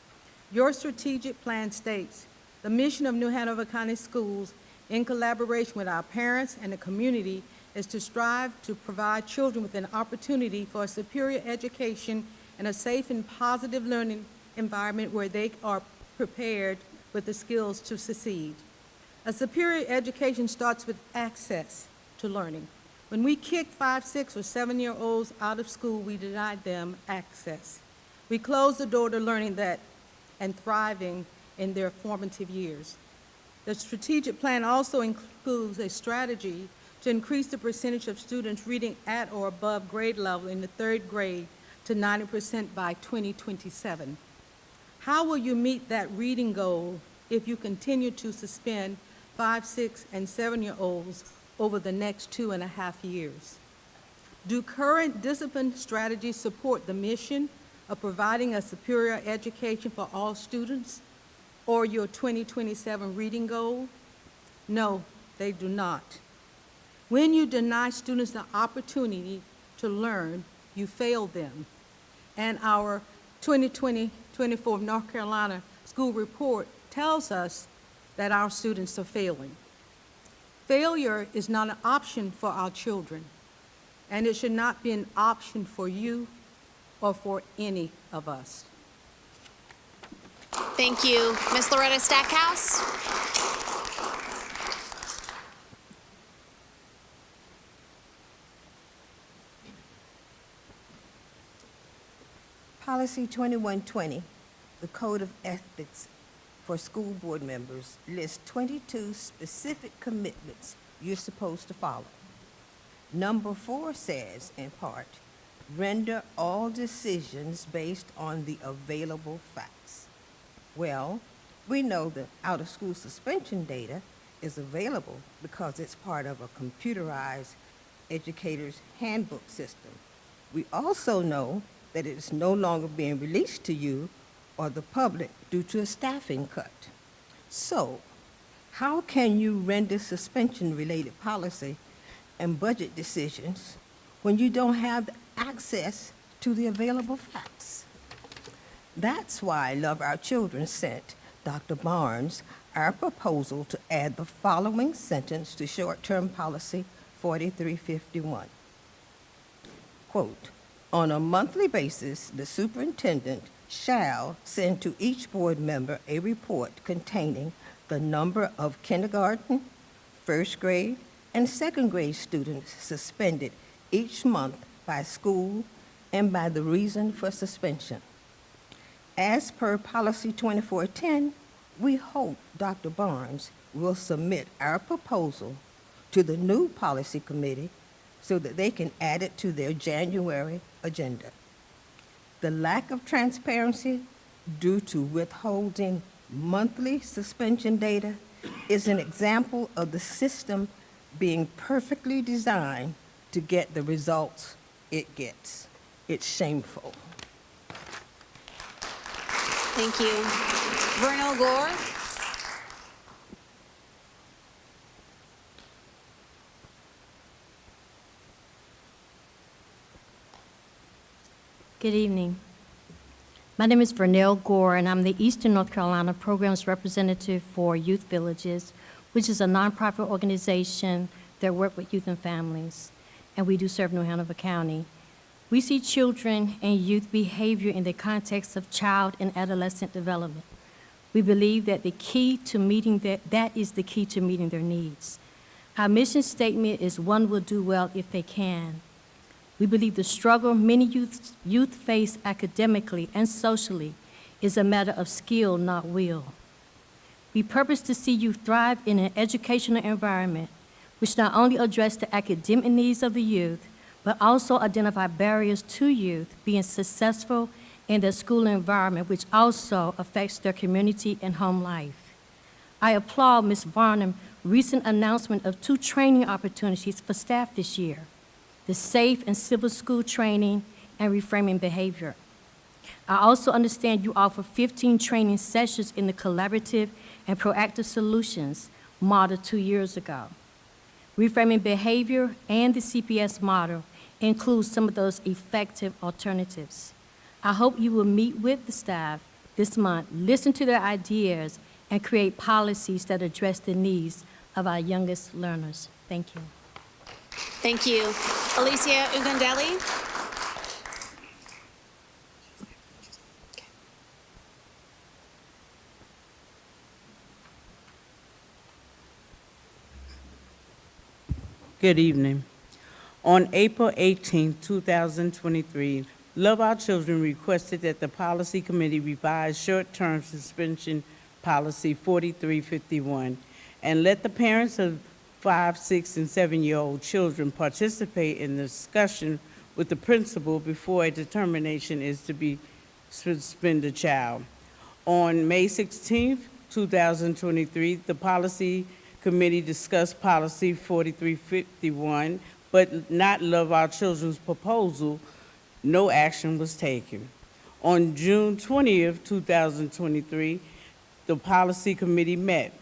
Your strategic plan states, the mission of New Hanover County Schools, in collaboration with our parents and the community, is to strive to provide children with an opportunity for a superior education and a safe and positive learning environment where they are prepared with the skills to succeed. A superior education starts with access to learning. When we kick 5, 6, or 7-year-olds out of school, we deny them access. We close the door to learning and thriving in their formative years. The strategic plan also includes a strategy to increase the percentage of students reading at or above grade level in the 3rd grade to 90% by 2027. How will you meet that reading goal if you continue to suspend 5, 6, and 7-year-olds over the next 2.5 years? Do current discipline strategies support the mission of providing a superior education for all students or your 2027 reading goal? No, they do not. When you deny students the opportunity to learn, you fail them. And our 2020-24 North Carolina school report tells us that our students are failing. Failure is not an option for our children, and it should not be an option for you or for any of us. Thank you. Ms. Loretta Stackhouse. Policy 2120, the Code of Ethics for School Board Members, lists 22 specific commitments you're supposed to follow. Number 4 says, in part, render all decisions based on the available facts. Well, we know that out-of-school suspension data is available because it's part of a computerized educator's handbook system. We also know that it is no longer being released to you or the public due to a staffing cut. So, how can you render suspension-related policy and budget decisions when you don't have access to the available facts? That's why Love Our Children sent Dr. Barnes our proposal to add the following sentence to short-term policy 4351. Quote, "On a monthly basis, the superintendent shall send to each board member a report containing the number of kindergarten, first grade, and second grade students suspended each month by school and by the reason for suspension. As per Policy 2410, we hope Dr. Barnes will submit our proposal to the new policy committee so that they can add it to their January agenda. The lack of transparency due to withholding monthly suspension data is an example of the system being perfectly designed to get the results it gets. It's shameful." Thank you. Vernal Gore? Good evening. My name is Vernell Gore, and I'm the Eastern North Carolina Programs Representative for Youth Villages, which is a nonprofit organization that works with youth and families, and we do serve New Hanover County. We see children and youth behavior in the context of child and adolescent development. We believe that the key to meeting that is the key to meeting their needs. Our mission statement is "One will do well if they can." We believe the struggle many youth face academically and socially is a matter of skill, not will. We purpose to see youth thrive in an educational environment which not only address the academic needs of the youth, but also identify barriers to youth being successful in their school environment, which also affects their community and home life. I applaud Ms. Varnum's recent announcement of 2 training opportunities for staff this year: the safe and civil school training and reframing behavior. I also understand you offer 15 training sessions in the collaborative and proactive solutions model 2 years ago. Reframing behavior and the CPS model includes some of those effective alternatives. I hope you will meet with the staff this month, listen to their ideas, and create policies that address the needs of our youngest learners. Thank you. Thank you. Alicia Ugandelli? Good evening. On April 18, 2023, Love Our Children requested that the Policy Committee revise short-term suspension policy 4351 and let the parents of 5-, 6-, and 7-year-old children participate in the discussion with the principal before a determination is to be suspend a child. On May 16, 2023, the Policy Committee discussed Policy 4351, but not Love Our Children's proposal. No action was taken. On June 20th, 2023, the Policy Committee met,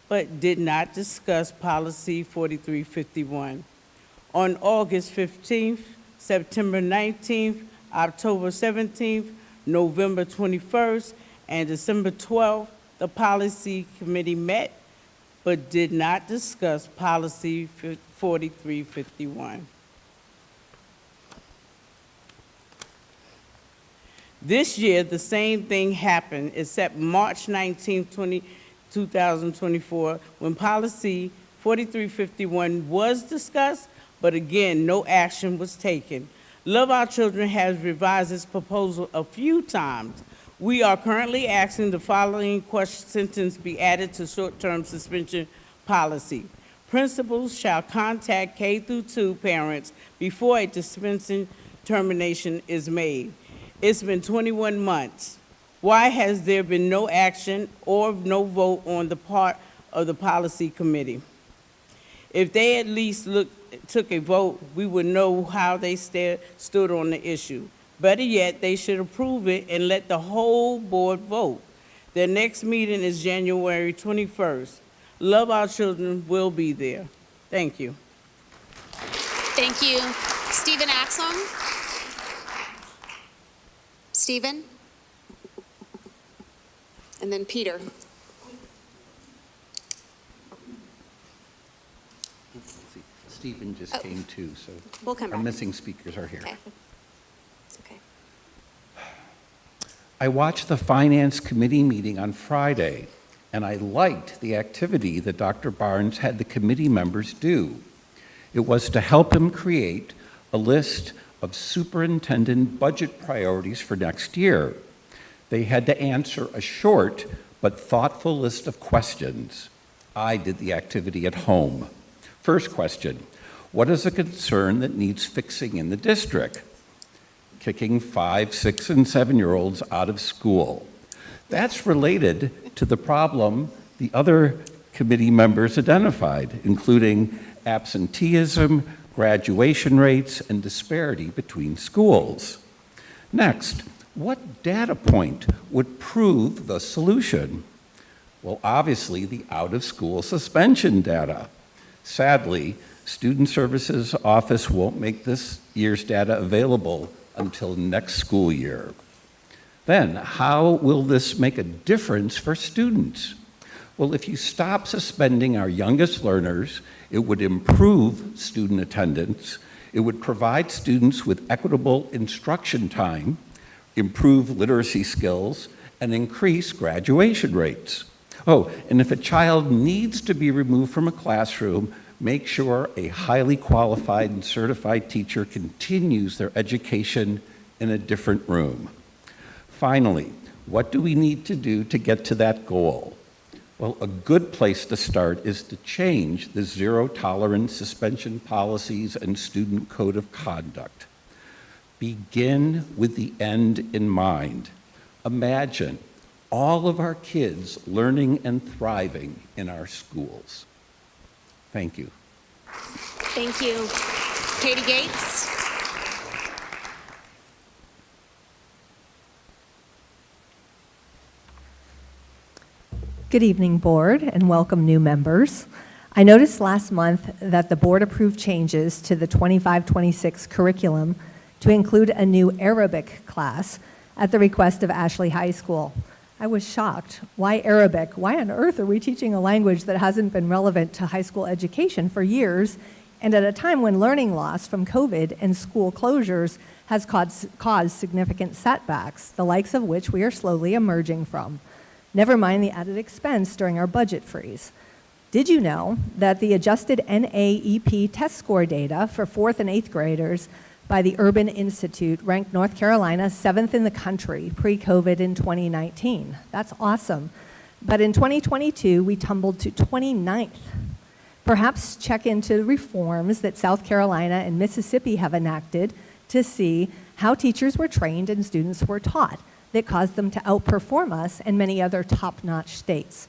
but did not discuss Policy 4351. On August 15th, September 19th, October 17th, November 21st, and December 12th, the Policy Committee met, but did not discuss Policy 4351. This year, the same thing happened, except March 19, 2024, when Policy 4351 was discussed, but again, no action was taken. Love Our Children has revised its proposal a few times. We are currently asking the following sentence be added to short-term suspension policy. Principals shall contact K-2 parents before a dispensing termination is made. It's been 21 months. Why has there been no action or no vote on the part of the Policy Committee? If they at least took a vote, we would know how they stood on the issue. Better yet, they should approve it and let the whole board vote. Their next meeting is January 21st. Love Our Children will be there. Thank you. Thank you. Stephen Axum? Stephen? And then Peter. Stephen just came too, so We'll come our back. missing speakers are here. Okay. Okay. I watched the Finance Committee meeting on Friday, and I liked the activity that Dr. Barnes had the committee members do. It was to help him create a list of superintendent budget priorities for next year. They had to answer a short but thoughtful list of questions. I did the activity at home. First question, what is a concern that needs fixing in the district? Kicking 5, 6, and 7-year-olds out of school. That's related to the problem the other committee members identified, including absenteeism, graduation rates, and disparity between schools. Next, what data point would prove the solution? Well, obviously, the out-of-school suspension data. Sadly, Student Services Office won't make this year's data available until next school year. Then, how will this make a difference for students? Well, if you stop suspending our youngest learners, it would improve student attendance, it would provide students with equitable instruction time, improve literacy skills, and increase graduation rates. Oh, and if a child needs to be removed from a classroom, make sure a highly qualified and certified teacher continues their education in a different room. Finally, what do we need to do to get to that goal? Well, a good place to start is to change the zero-tolerance suspension policies and student code of conduct. Begin with the end in mind. Imagine all of our kids learning and thriving in our schools. Thank you. Thank you. Katie Gates? Good evening, Board, and welcome new members. I noticed last month that the Board approved changes to the 25-26 curriculum to include a new Arabic class at the request of Ashley High School. I was shocked. Why Arabic? Why on earth are we teaching a language that hasn't been relevant to high school education for years, and at a time when learning loss from COVID and school closures has caused significant setbacks, the likes of which we are slowly emerging from? Never mind the added expense during our budget freeze. Did you know that the adjusted NAEP test score data for 4th and 8th graders by the Urban Institute ranked North Carolina 7th in the country pre-COVID in 2019? That's awesome. But in 2022, we tumbled to 29th. Perhaps check into reforms that South Carolina and Mississippi have enacted to see how teachers were trained and students were taught that caused them to outperform us and many other top-notch states.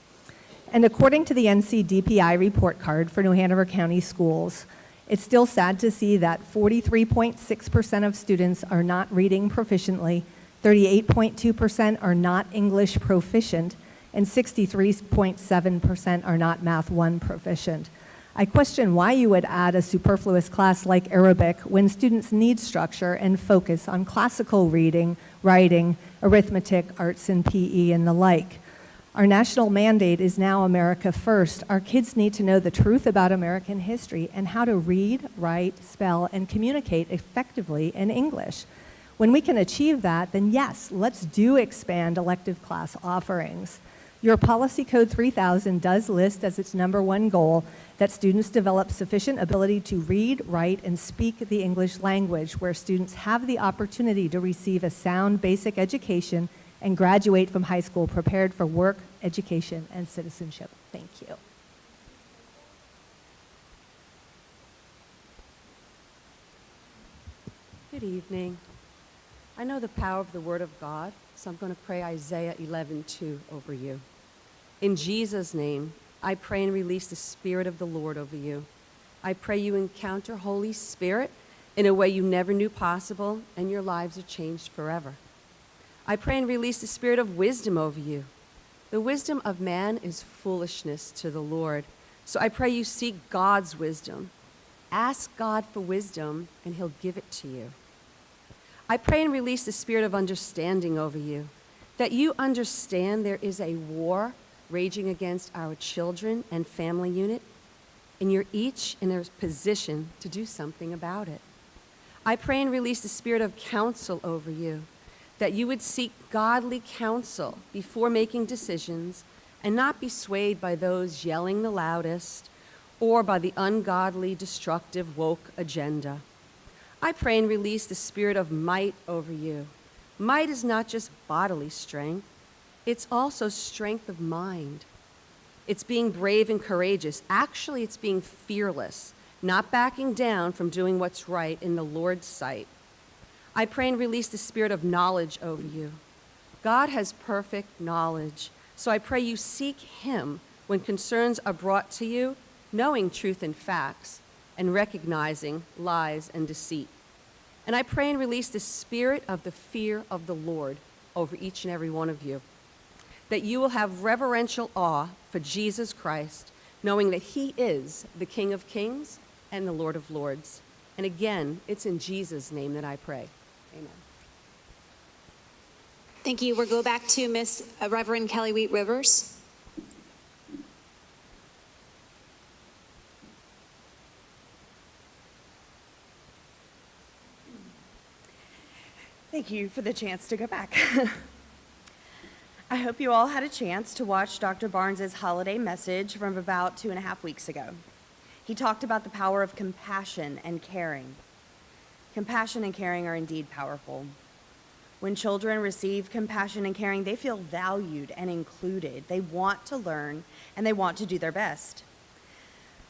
And according to the NCDPI report card for New Hanover County schools, it's still sad to see that 43.6% of students are not reading proficiently, 38.2% are not English proficient, and 63.7% are not Math 1 proficient. I question why you would add a superfluous class like Arabic when students need structure and focus on classical reading, writing, arithmetic, arts and PE, and the like. Our national mandate is now America First. Our kids need to know the truth about American history and how to read, write, spell, and communicate effectively in English. When we can achieve that, then yes, let's do expand elective class offerings. Your Policy Code 3000 does list as its #1 goal that students develop sufficient ability to read, write, and speak the English language, where students have the opportunity to receive a sound basic education and graduate from high school prepared for work, education, and citizenship. Thank you. Good evening. I know the power of the Word of God, so I'm going to pray Isaiah 11:2 over you. In Jesus' name, I pray and release the Spirit of the Lord over you. I pray you encounter Holy Spirit in a way you never knew possible, and your lives are changed forever. I pray and release the Spirit of wisdom over you. The wisdom of man is foolishness to the Lord, so I pray you seek God's wisdom. Ask God for wisdom, and He'll give it to you. I pray and release the Spirit of understanding over you, that you understand there is a war raging against our children and family unit. and you're each in a position to do something about it. I pray and release the spirit of counsel over you, that you would seek godly counsel before making decisions and not be swayed by those yelling the loudest or by the ungodly, destructive, woke agenda. I pray and release the spirit of might over you. Might is not just bodily strength, it's also strength of mind. It's being brave and courageous. Actually, it's being fearless, not backing down from doing what's right in the Lord's sight. I pray and release the spirit of knowledge over you. God has perfect knowledge, so I pray you seek Him when concerns are brought to you, knowing truth and facts, and recognizing lies and deceit. And I pray and release the spirit of the fear of the Lord over each and every one of you, that you will have reverential awe for Jesus Christ, knowing that He is the King of Kings and the Lord of Lords. And again, it's in Jesus' name that I pray. Amen. Thank you. We'll go back to Miss Reverend Kelly Wheat Rivers. Thank you for the chance to go back. I hope you all had a chance to watch Dr. Barnes's holiday message from about 2.5 weeks ago. He talked about the power of compassion and caring. Compassion and caring are indeed powerful. When children receive compassion and caring, they feel valued and included. They want to learn and they want to do their best.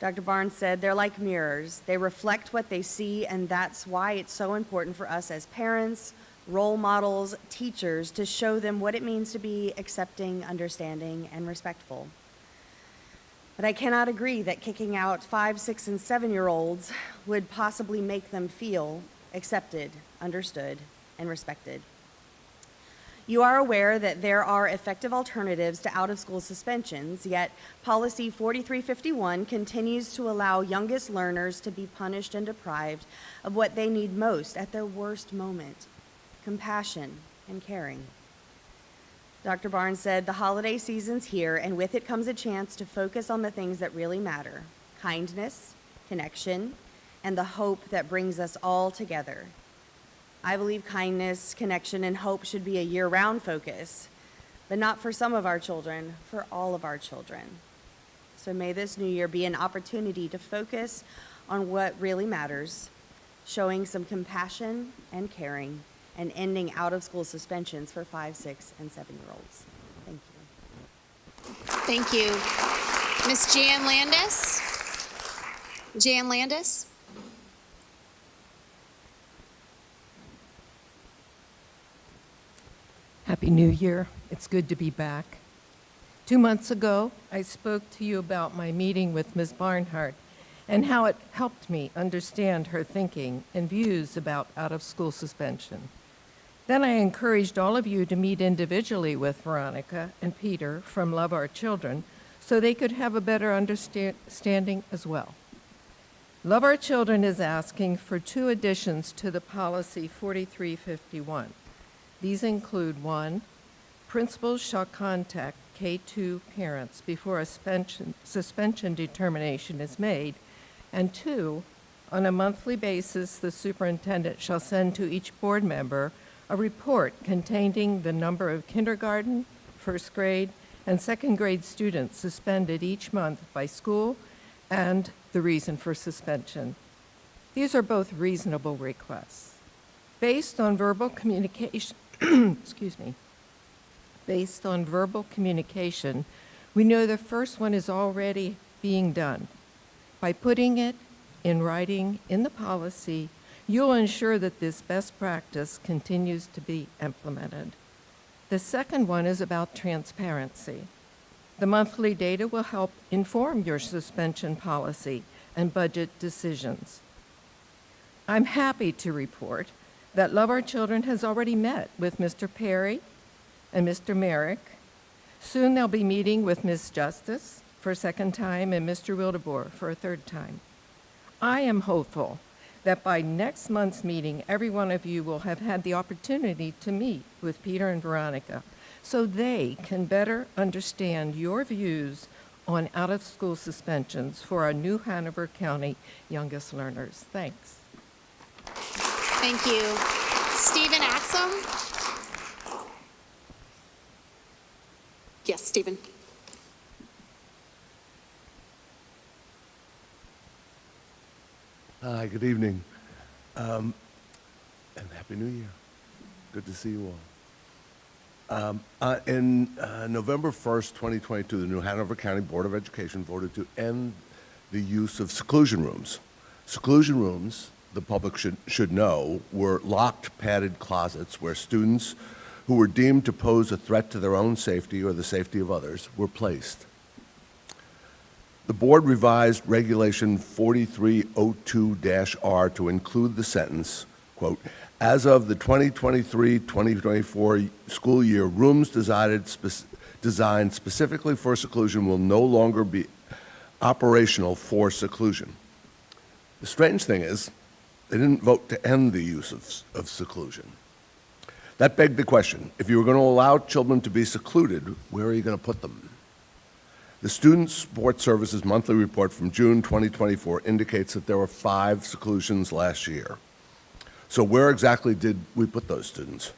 Dr. Barnes said they're like mirrors. They reflect what they see, and that's why it's so important for us as parents, role models, teachers, to show them what it means to be accepting, understanding, and respectful. But I cannot agree that kicking out 5, 6, and 7-year-olds would possibly make them feel accepted, understood, and respected. You are aware that there are effective alternatives to out-of-school suspensions, yet Policy 4351 continues to allow youngest learners to be punished and deprived of what they need most at their worst moment: compassion and caring. Dr. Barnes said, the holiday season's here, and with it comes a chance to focus on the things that really matter: kindness, connection, and the hope that brings us all together. I believe kindness, connection, and hope should be a year-round focus, but not for some of our children, for all of our children. So may this new year be an opportunity to focus on what really matters, showing some compassion and caring, and ending out-of-school suspensions for 5, 6, and 7-year-olds. Thank you. Thank you. Miss Jan Landis? Jan Landis? Happy New Year. It's good to be back. 2 months ago, I spoke to you about my meeting with Ms. Barnhart and how it helped me understand her thinking and views about out-of-school suspension. Then I encouraged all of you to meet individually with Veronica and Peter from Love Our Children so they could have a better understanding as well. Love Our Children is asking for 2 additions to the policy 4351. These include: 1, principals shall contact K-2 parents before a suspension determination is made, and 2, on a monthly basis, the superintendent shall send to each board member a report containing the number of kindergarten, first grade, and second grade students suspended each month by school and the reason for suspension. These are both reasonable requests. Based on verbal communication, based on verbal communication, we know the first one is already being done. By putting it in writing in the policy, you'll ensure that this best practice continues to be implemented. The second one is about transparency. The monthly data will help inform your suspension policy and budget decisions. I'm happy to report that Love Our Children has already met with Mr. Perry and Mr. Merrick. Soon they'll be meeting with Ms. Justice for a second time and Mr. Wildeboer for a third time. I am hopeful that by next month's meeting, every one of you will have had the opportunity to meet with Peter and Veronica so they can better understand your views on out-of-school suspensions for our new Hanover County youngest learners. Thanks. Thank you. Stephen Axum? Yes, Stephen. Hi, good evening, and Happy New Year. Good to see you all. In November 1st, 2022, the New Hanover County Board of Education voted to end the use of seclusion rooms. Seclusion rooms, the public should know, were locked, padded closets where students who were deemed to pose a threat to their own safety or the safety of others were placed. The board revised Regulation 4302-R to include the sentence, quote, "As of the 2023-2024 school year, rooms designed specifically for seclusion will no longer be operational for seclusion." The strange thing is, they didn't vote to end the use of seclusion. That begged the question, if you were going to allow children to be secluded, where are you going to put them? The Student Support Services monthly report from June 2024 indicates that there were 5 seclusions last year. So where exactly did we put those students?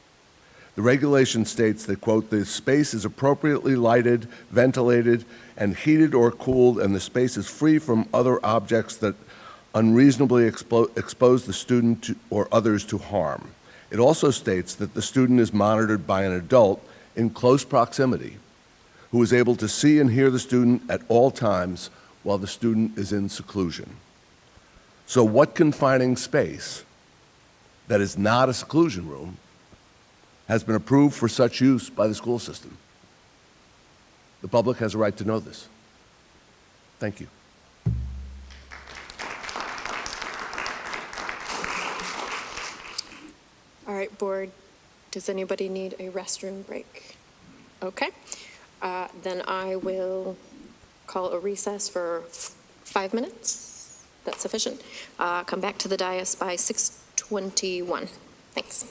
The regulation states that, quote, "The space is appropriately lighted, ventilated, and heated or cooled, and the space is free from other objects that unreasonably expose the student or others to harm." It also states that the student is monitored by an adult in close proximity who is able to see and hear the student at all times while the student is in seclusion. So what confining space that is not a seclusion room has been approved for such use by the school system? The public has a right to know this. Thank you. All right, board, does anybody need a restroom break? Okay, then I will call a recess for 5 minutes. That's sufficient. Come back to the dais by 6:21. Thanks.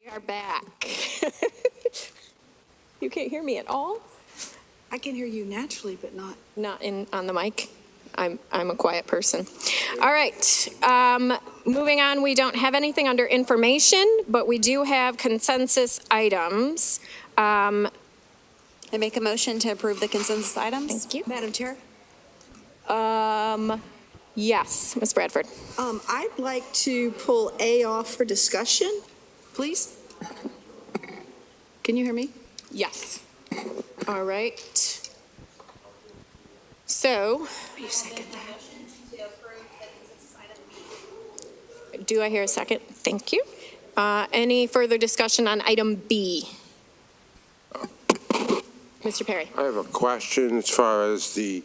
We are back. You can't hear me at all? I can hear you naturally, but not. Not on the mic. I'm a quiet person. All right. Moving on, we don't have anything under information, but we do have consensus items. I make a motion to approve the consensus items. Thank you. Madam Chair, Yes, Ms. Bradford. I'd like to pull A off for discussion, please. Can you hear me? Yes. All right. So, Will you second that? do I hear a second? Thank you. Any further discussion on item B? Mr. Perry. I have a question as far as the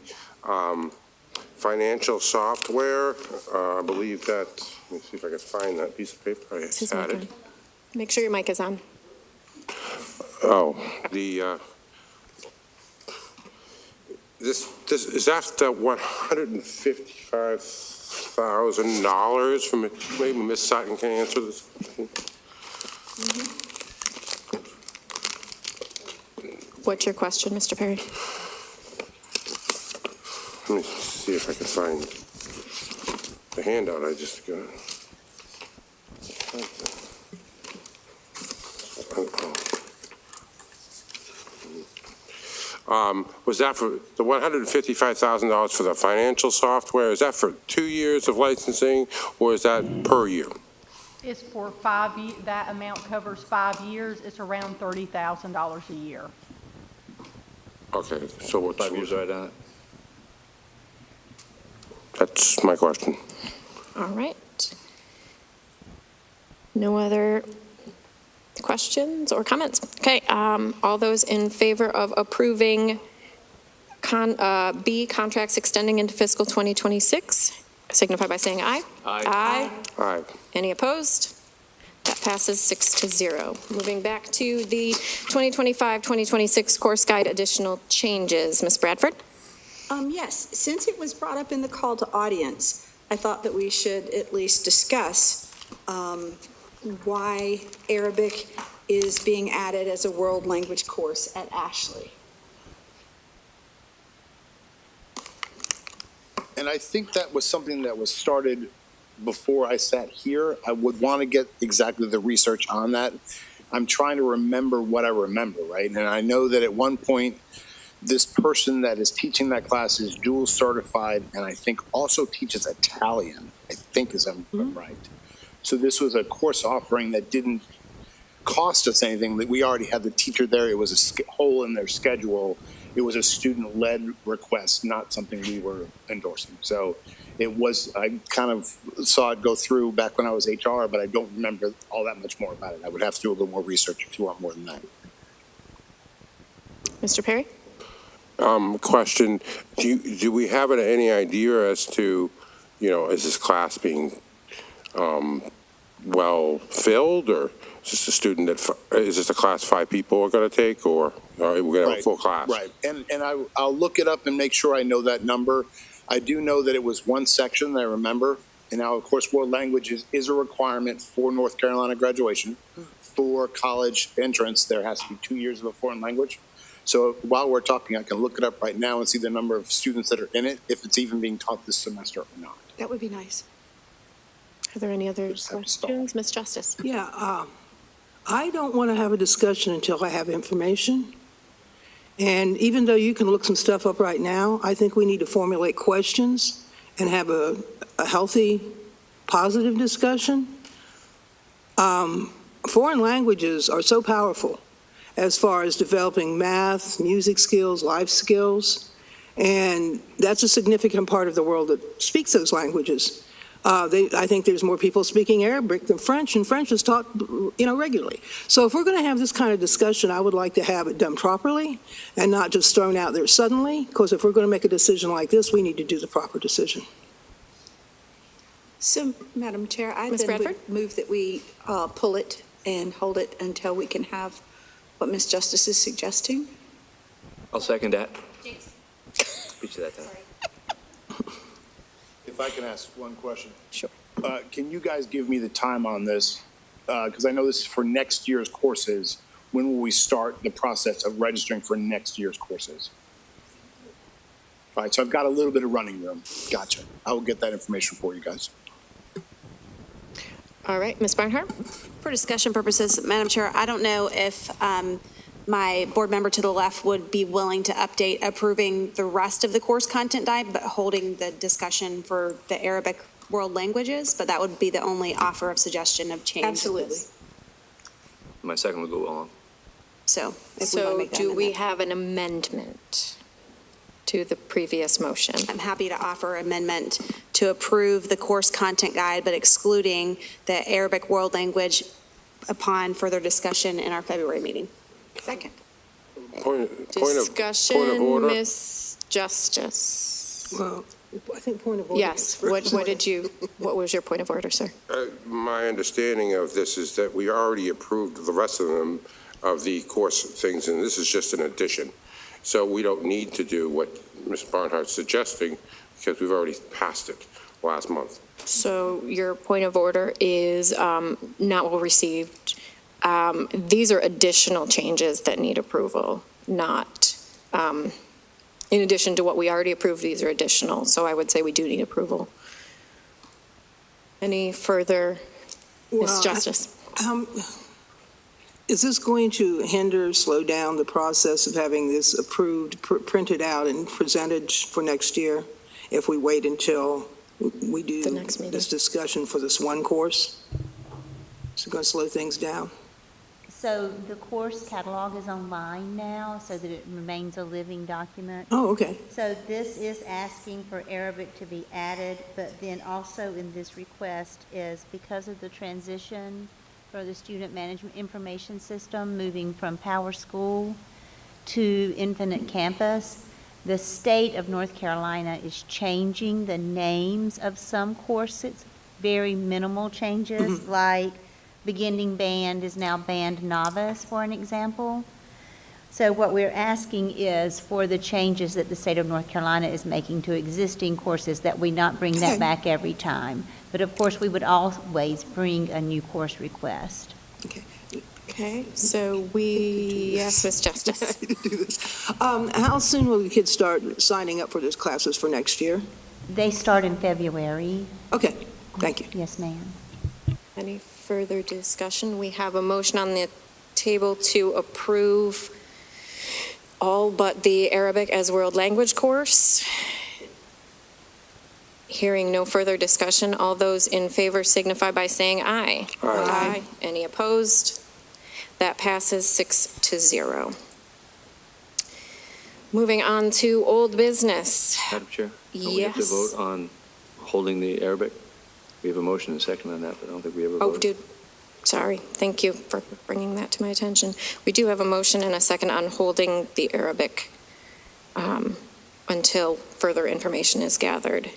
financial software. I believe that, let me see if I can find that piece of paper. I Is his had mic it. on? Make sure your mic is on. Oh, this is that the $155,000 from, maybe Ms. Sutton can answer this. What's your question, Mr. Perry? Let me see if I can find the handout I just got. Was that for the $155,000 for the financial software? Is that for 2 years of licensing, or is that per year? It's for 5 years. That amount covers 5 years. It's around $30,000 a year. Okay, so what's 5 years right on it. That's my question. All right. No other questions or comments? Okay, all those in favor of approving B, contracts extending into fiscal 2026, signify by saying aye. Aye. Aye. Any opposed? That passes 6-0. Moving back to the 2025-2026 course guide additional changes. Ms. Bradford? Yes, since it was brought up in the call to audience, I thought that we should at least discuss why Arabic is being added as a world language course at Ashley. And I think that was something that was started before I sat here. I would want to get exactly the research on that. I'm trying to remember what I remember, right? And I know that at one point, this person that is teaching that class is dual certified and I think also teaches Italian, I think is I'm right. So this was a course offering that didn't cost us anything. That we already had the teacher there. It was a hole in their schedule. It was a student-led request, not something we were endorsing. So it was, I kind of saw it go through back when I was HR, but I don't remember all that much more about it. I would have to do a little more research if you want more than that. Mr. Perry? Question, do we have any idea as to, is this class being well filled, or is this a student is this a class 5 people are going to take, or are we going to have a full class? Right, and I'll look it up and make sure I know that number. I do know that it was one section that I remember, and now, of course, world languages is a requirement for North Carolina graduation. For college entrance, there has to be 2 years of a foreign language. So while we're talking, I can look it up right now and see the number of students that are in it, if it's even being taught this semester or not. That would be nice. Are there any other questions? Ms. Justice? Yeah, I don't want to have a discussion until I have information. And even though you can look some stuff up right now, I think we need to formulate questions and have a healthy, positive discussion. Foreign languages are so powerful as far as developing math, music skills, life skills, and that's a significant part of the world that speaks those languages. I think there's more people speaking Arabic than French, and French is taught, regularly. So if we're going to have this kind of discussion, I would like to have it done properly and not just thrown out there suddenly, because if we're going to make a decision like this, we need to do the proper decision. So, Madam Chair, I Ms. then Bradford? would move that we pull it and hold it until we can have what Ms. Justice is suggesting. I'll second that. Speak to that time. If I can ask one question. Sure. Can you guys give me the time on this? because I know this is for next year's courses, when will we start the process of registering for next year's courses? All right, so I've got a little bit of running room. Gotcha. I will get that information for you guys. All right, Ms. Barnhart? For discussion purposes, Madam Chair, I don't know if my board member to the left would be willing to update approving the rest of the course content guide, but holding the discussion for the Arabic world languages, but that would be the only offer of suggestion of change. Absolutely. My second would go along. So if we want to So make that do we amendment. have an amendment to the previous motion? I'm happy to offer amendment to approve the course content guide, but excluding the Arabic world language upon further discussion in our February meeting. Second. Point of Discussion, order. Ms. Justice. Well, I think point of order. Yes, what was your point of order, sir? My understanding of this is that we already approved the rest of them, of the course things, and this is just an addition. So we don't need to do what Ms. Barnhart's suggesting, because we've already passed it last month. So your point of order is not well received. These are additional changes that need approval, not, in addition to what we already approved, these are additional. So I would say we do need approval. Any further, Ms. Justice? Is this going to hinder, slow down the process of having this approved, printed out and presented for next year if we wait until we do The next meeting. this discussion for this one course? Is it going to slow things down? So the course catalog is online now so that it remains a living document. Oh, okay. So this is asking for Arabic to be added, but then also in this request is because of the transition for the student management information system moving from Power School to Infinite Campus, the state of North Carolina is changing the names of some courses, very minimal changes, like beginning band is now band novice, for an example. So what we're asking is for the changes that the state of North Carolina is making to existing courses, that we not bring that back every time. But of course, we would always bring a new course request. Okay, so yes, Ms. Justice. How soon will the kids start signing up for those classes for next year? They start in February. Okay, thank you. Yes, ma'am. Any further discussion? We have a motion on the table to approve all but the Arabic as world language course. Hearing no further discussion, all those in favor signify by saying aye. Aye. Any opposed? That passes 6-0. Moving on to old business. Madam Chair? Don't we have to Yes. vote on holding the Arabic? We have a motion and a second on that, but I don't think we ever Oh, voted. sorry. Thank you for bringing that to my attention. We do have a motion and a second on holding the Arabic until further information is gathered.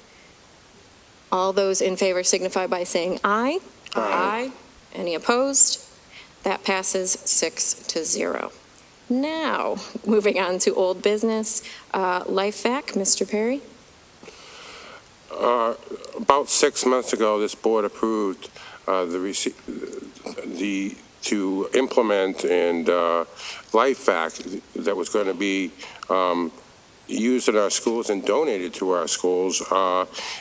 All those in favor signify by saying aye. Aye. Any opposed? That passes 6-0. Now, moving on to old business, LifeVac, Mr. Perry. About 6 months ago, this board approved to implement and LifeVac that was going to be used in our schools and donated to our schools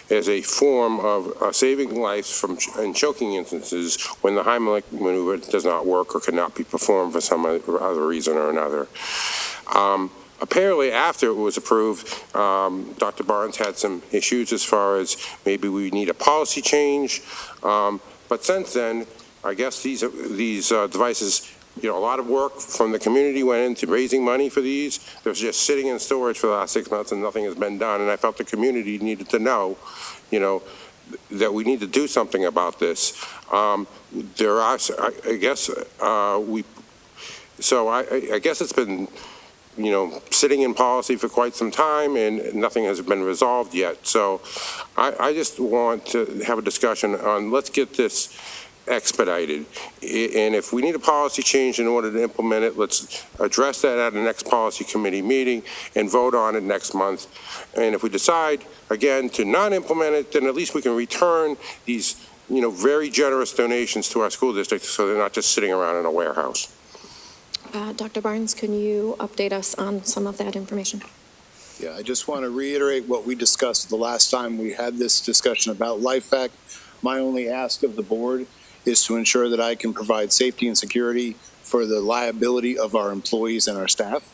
as a form of saving lives in choking instances when the Heimlich maneuver does not work or cannot be performed for some other reason or another. Apparently, after it was approved, Dr. Barnes had some issues as far as maybe we need a policy change. But since then, I guess these devices, a lot of work from the community went into raising money for these. They're just sitting in storage for the last 6 months and nothing has been done. And I felt the community needed to know, that we need to do something about this. There are, I guess, I guess it's been, sitting in policy for quite some time and nothing has been resolved yet. So I just want to have a discussion on, let's get this expedited. And if we need a policy change in order to implement it, let's address that at the next policy committee meeting and vote on it next month. And if we decide, again, to not implement it, then at least we can return these very generous donations to our school district, so they're not just sitting around in a warehouse. Dr. Barnes, can you update us on some of that information? Yeah, I just want to reiterate what we discussed the last time we had this discussion about LifeVac. My only ask of the board is to ensure that I can provide safety and security for the liability of our employees and our staff.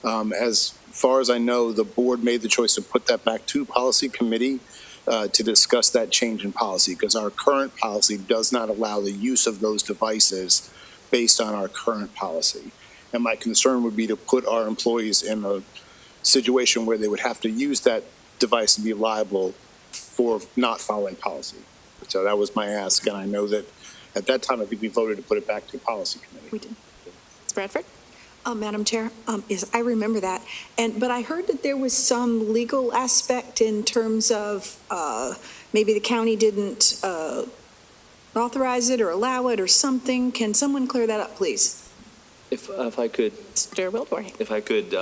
As far as I know, the board made the choice to put that back to policy committee to discuss that change in policy, because our current policy does not allow the use of those devices based on our current policy. And my concern would be to put our employees in a situation where they would have to use that device and be liable for not following policy. So that was my ask, and I know that at that time, I think we voted to put it back to policy committee. We did. Ms. Bradford? Madam Chair, yes, I remember that. But I heard that there was some legal aspect in terms of maybe the county didn't authorize it or allow it or something. Can someone clear that up, please? If I could, Mr. Wildebohr. if I could,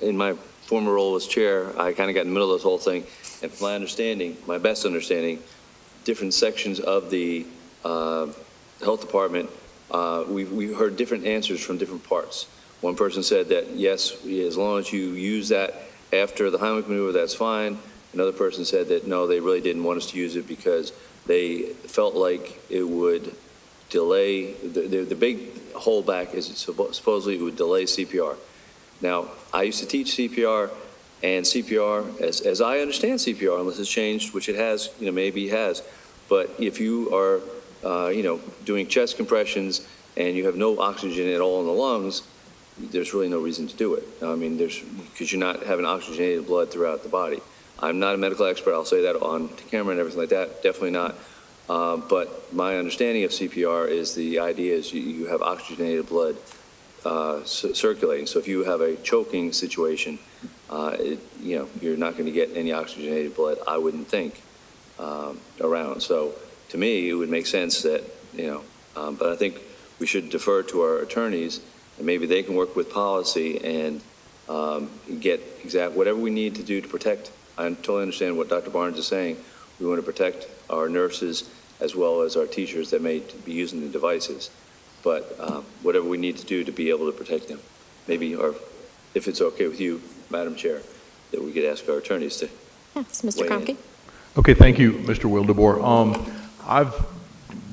in my former role as chair, I kind of got in the middle of this whole thing. And from my understanding, my best understanding, different sections of the health department, we heard different answers from different parts. One person said that, yes, as long as you use that after the Heimlich maneuver, that's fine. Another person said that, no, they really didn't want us to use it because they felt like it would delay, the big holdback is supposedly it would delay CPR. Now, I used to teach CPR, and CPR, as I understand CPR, unless it's changed, which it has, maybe it has, but if you are, doing chest compressions and you have no oxygen at all in the lungs, there's really no reason to do it. I mean, because you're not having oxygenated blood throughout the body. I'm not a medical expert. I'll say that on camera and everything like that. Definitely not. But my understanding of CPR is the idea is you have oxygenated blood circulating. So if you have a choking situation, you're not going to get any oxygenated blood, I wouldn't think, around. So to me, it would make sense that, but I think we should defer to our attorneys, and maybe they can work with policy and get whatever we need to do to protect. I totally understand what Dr. Barnes is saying. We want to protect our nurses as well as our teachers that may be using the devices. But whatever we need to do to be able to protect them. Maybe, or if it's okay with you, Madam Chair, that we could ask our attorneys to. Yes, Mr. Kromke. Okay, thank you, Mr. Wildebohr. I've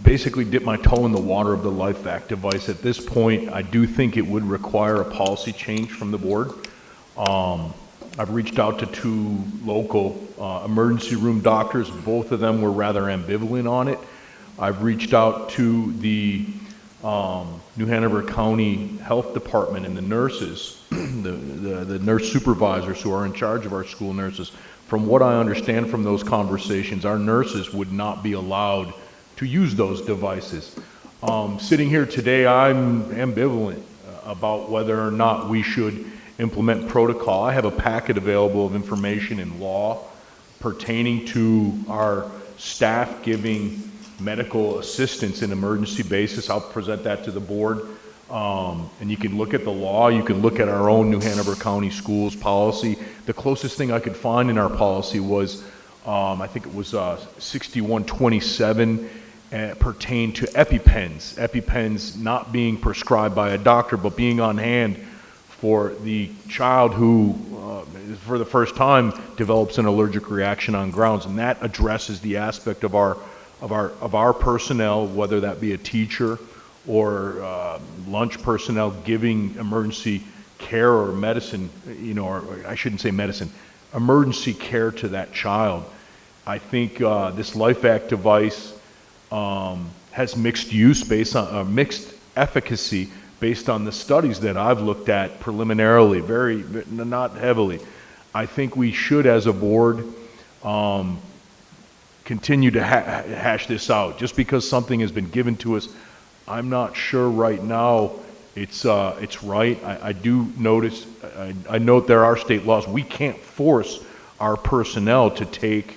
basically dipped my toe in the water of the LifeVac device. At this point, I do think it would require a policy change from the board. I've reached out to 2 local emergency room doctors. Both of them were rather ambivalent on it. I've reached out to the New Hanover County Health Department and the nurses, the nurse supervisors who are in charge of our school nurses. From what I understand from those conversations, our nurses would not be allowed to use those devices. Sitting here today, I'm ambivalent about whether or not we should implement protocol. I have a packet available of information in law pertaining to our staff giving medical assistance in emergency basis. I'll present that to the board. And you can look at the law, you can look at our own New Hanover County Schools policy. The closest thing I could find in our policy was, I think it was 6127, pertained to EpiPens. EpiPens not being prescribed by a doctor, but being on hand for the child who, for the first time, develops an allergic reaction on grounds. And that addresses the aspect of our personnel, whether that be a teacher or lunch personnel giving emergency care or medicine, or I shouldn't say medicine, emergency care to that child. I think this LifeVac device has mixed use based on mixed efficacy based on the studies that I've looked at preliminarily, very not heavily. I think we should, as a board, continue to hash this out. Just because something has been given to us, I'm not sure right now it's right. I do notice, I note there are state laws. We can't force our personnel to take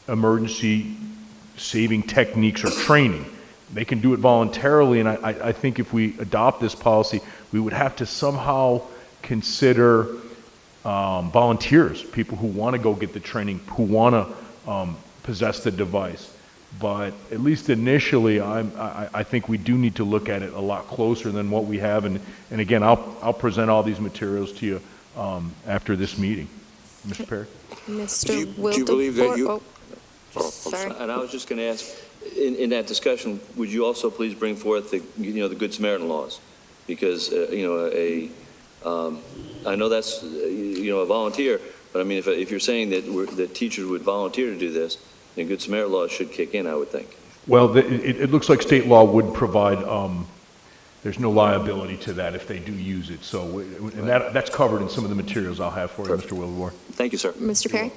emergency saving techniques or training. They can do it voluntarily, and I think if we adopt this policy, we would have to somehow consider volunteers, people who want to go get the training, who want to possess the device. But at least initially, I think we do need to look at it a lot closer than what we have. And again, I'll present all these materials to you after this meeting. Mr. Perry? Mr. Do you believe that you? Sorry. And I was just going to ask, in that discussion, would you also please bring forth the Good Samaritan laws? Because, I know that's, a volunteer, but I mean, if you're saying that teachers would volunteer to do this, then Good Samaritan laws should kick in, I would think. Well, it looks like state law would provide, there's no liability to that if they do use it. So, and that's covered in some of the materials I'll have for you, Mr. Wildebohr. Thank you, sir. Mr. Perry?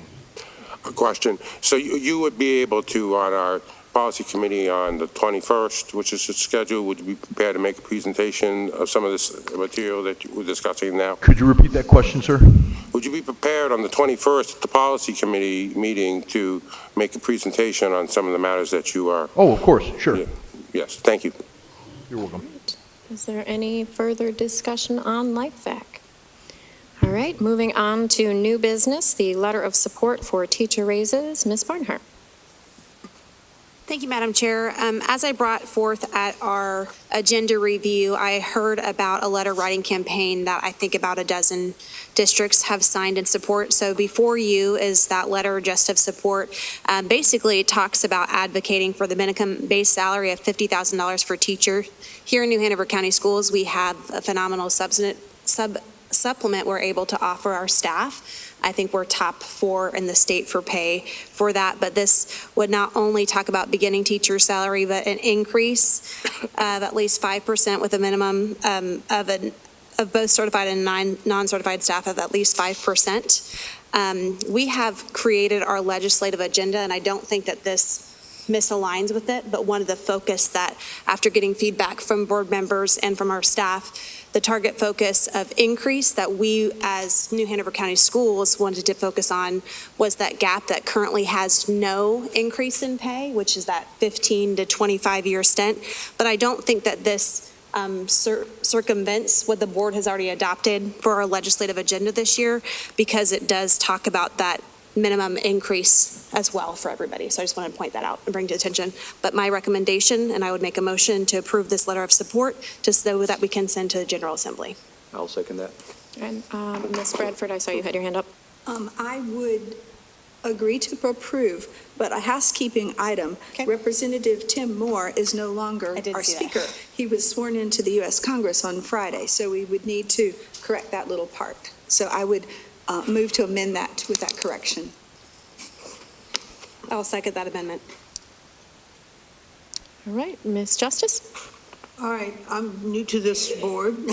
A question. So you would be able to, on our policy committee on the 21st, which is scheduled, would you be prepared to make a presentation of some of this material that we're discussing now? Could you repeat that question, sir? Would you be prepared on the 21st at the policy committee meeting to make a presentation on some of the matters that you are? Oh, of course, sure. Yes, thank you. You're welcome. Is there any further discussion on LifeVac? All right, moving on to new business, the letter of support for teacher raises. Ms. Barnhart. Thank you, Madam Chair. As I brought forth at our agenda review, I heard about a letter writing campaign that I think about a dozen districts have signed in support. So before you is that letter just of support. Basically, it talks about advocating for the minimum base salary of $50,000 for teachers. Here in New Hanover County Schools, we have a phenomenal supplement we're able to offer our staff. I think we're top 4 in the state for pay for that, but this would not only talk about beginning teacher salary, but an increase of at least 5% with a minimum of both certified and non-certified staff of at least 5%. We have created our legislative agenda, and I don't think that this misaligns with it, but one of the focus that after getting feedback from board members and from our staff, the target focus of increase that we as New Hanover County Schools wanted to focus on was that gap that currently has no increase in pay, which is that 15 to 25 year stint. But I don't think that this circumvents what the board has already adopted for our legislative agenda this year, because it does talk about that minimum increase as well for everybody. So I just wanted to point that out and bring to attention. But my recommendation, and I would make a motion to approve this letter of support just so that we can send to the General Assembly. I'll second that. And Ms. Bradford, I saw you had your hand up. I would agree to approve, but a housekeeping item. Okay. Representative Tim Moore is no longer our see that. speaker. He was sworn into the U.S. Congress on Friday, so we would need to correct that little part. So I would move to amend that with that correction. I'll second that amendment. All right, Ms. Justice? All right, I'm new to this board,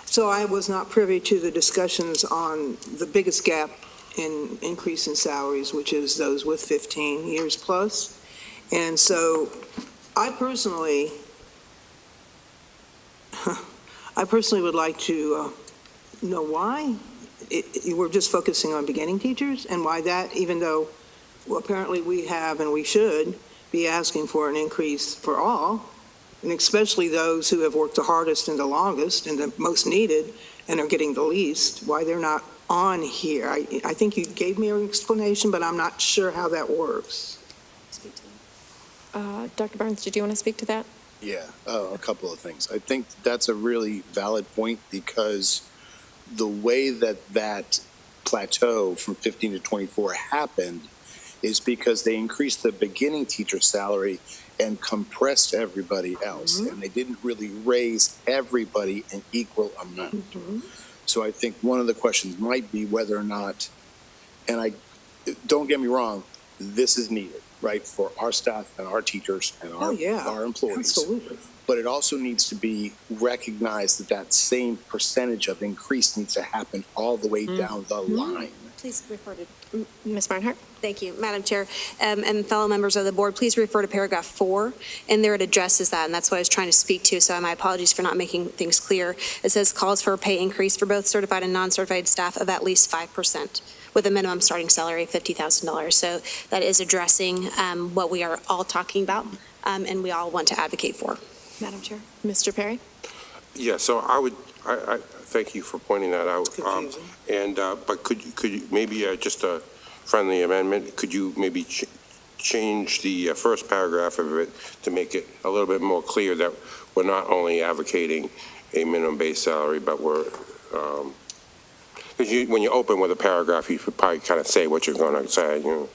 so I was not privy to the discussions on the biggest gap in increase in salaries, which is those with 15 years plus. And so I personally would like to know why we're just focusing on beginning teachers, and why that, even though apparently we have and we should be asking for an increase for all, and especially those who have worked the hardest and the longest and the most needed and are getting the least, why they're not on here. I think you gave me an explanation, but I'm not sure how that works. Dr. Barnes, did you want to speak to that? Yeah, a couple of things. I think that's a really valid point, because the way that plateau from 15 to 24 happened is because they increased the beginning teacher salary and compressed everybody else. And they didn't really raise everybody an equal amount. So I think one of the questions might be whether or not, and don't get me wrong, this is needed, right, for our staff and our teachers and our employees. Absolutely. But it also needs to be recognized that that same percentage of increase needs to happen all the way down the line. Please refer to Ms. Barnhart? Thank you, Madam Chair, and fellow members of the board. Please refer to paragraph 4, and there it addresses that, and that's what I was trying to speak to. So my apologies for not making things clear. It says calls for a pay increase for both certified and non-certified staff of at least 5%, with a minimum starting salary of $50,000. So that is addressing what we are all talking about, and we all want to advocate for. Madam Chair. Mr. Perry? Yeah, so I thank you for pointing that out. But could you maybe just a friendly amendment? Could you maybe change the first paragraph of it to make it a little bit more clear that we're not only advocating a minimum base salary, but we're, because when you open with a paragraph, you should probably kind of say what you're going to say, you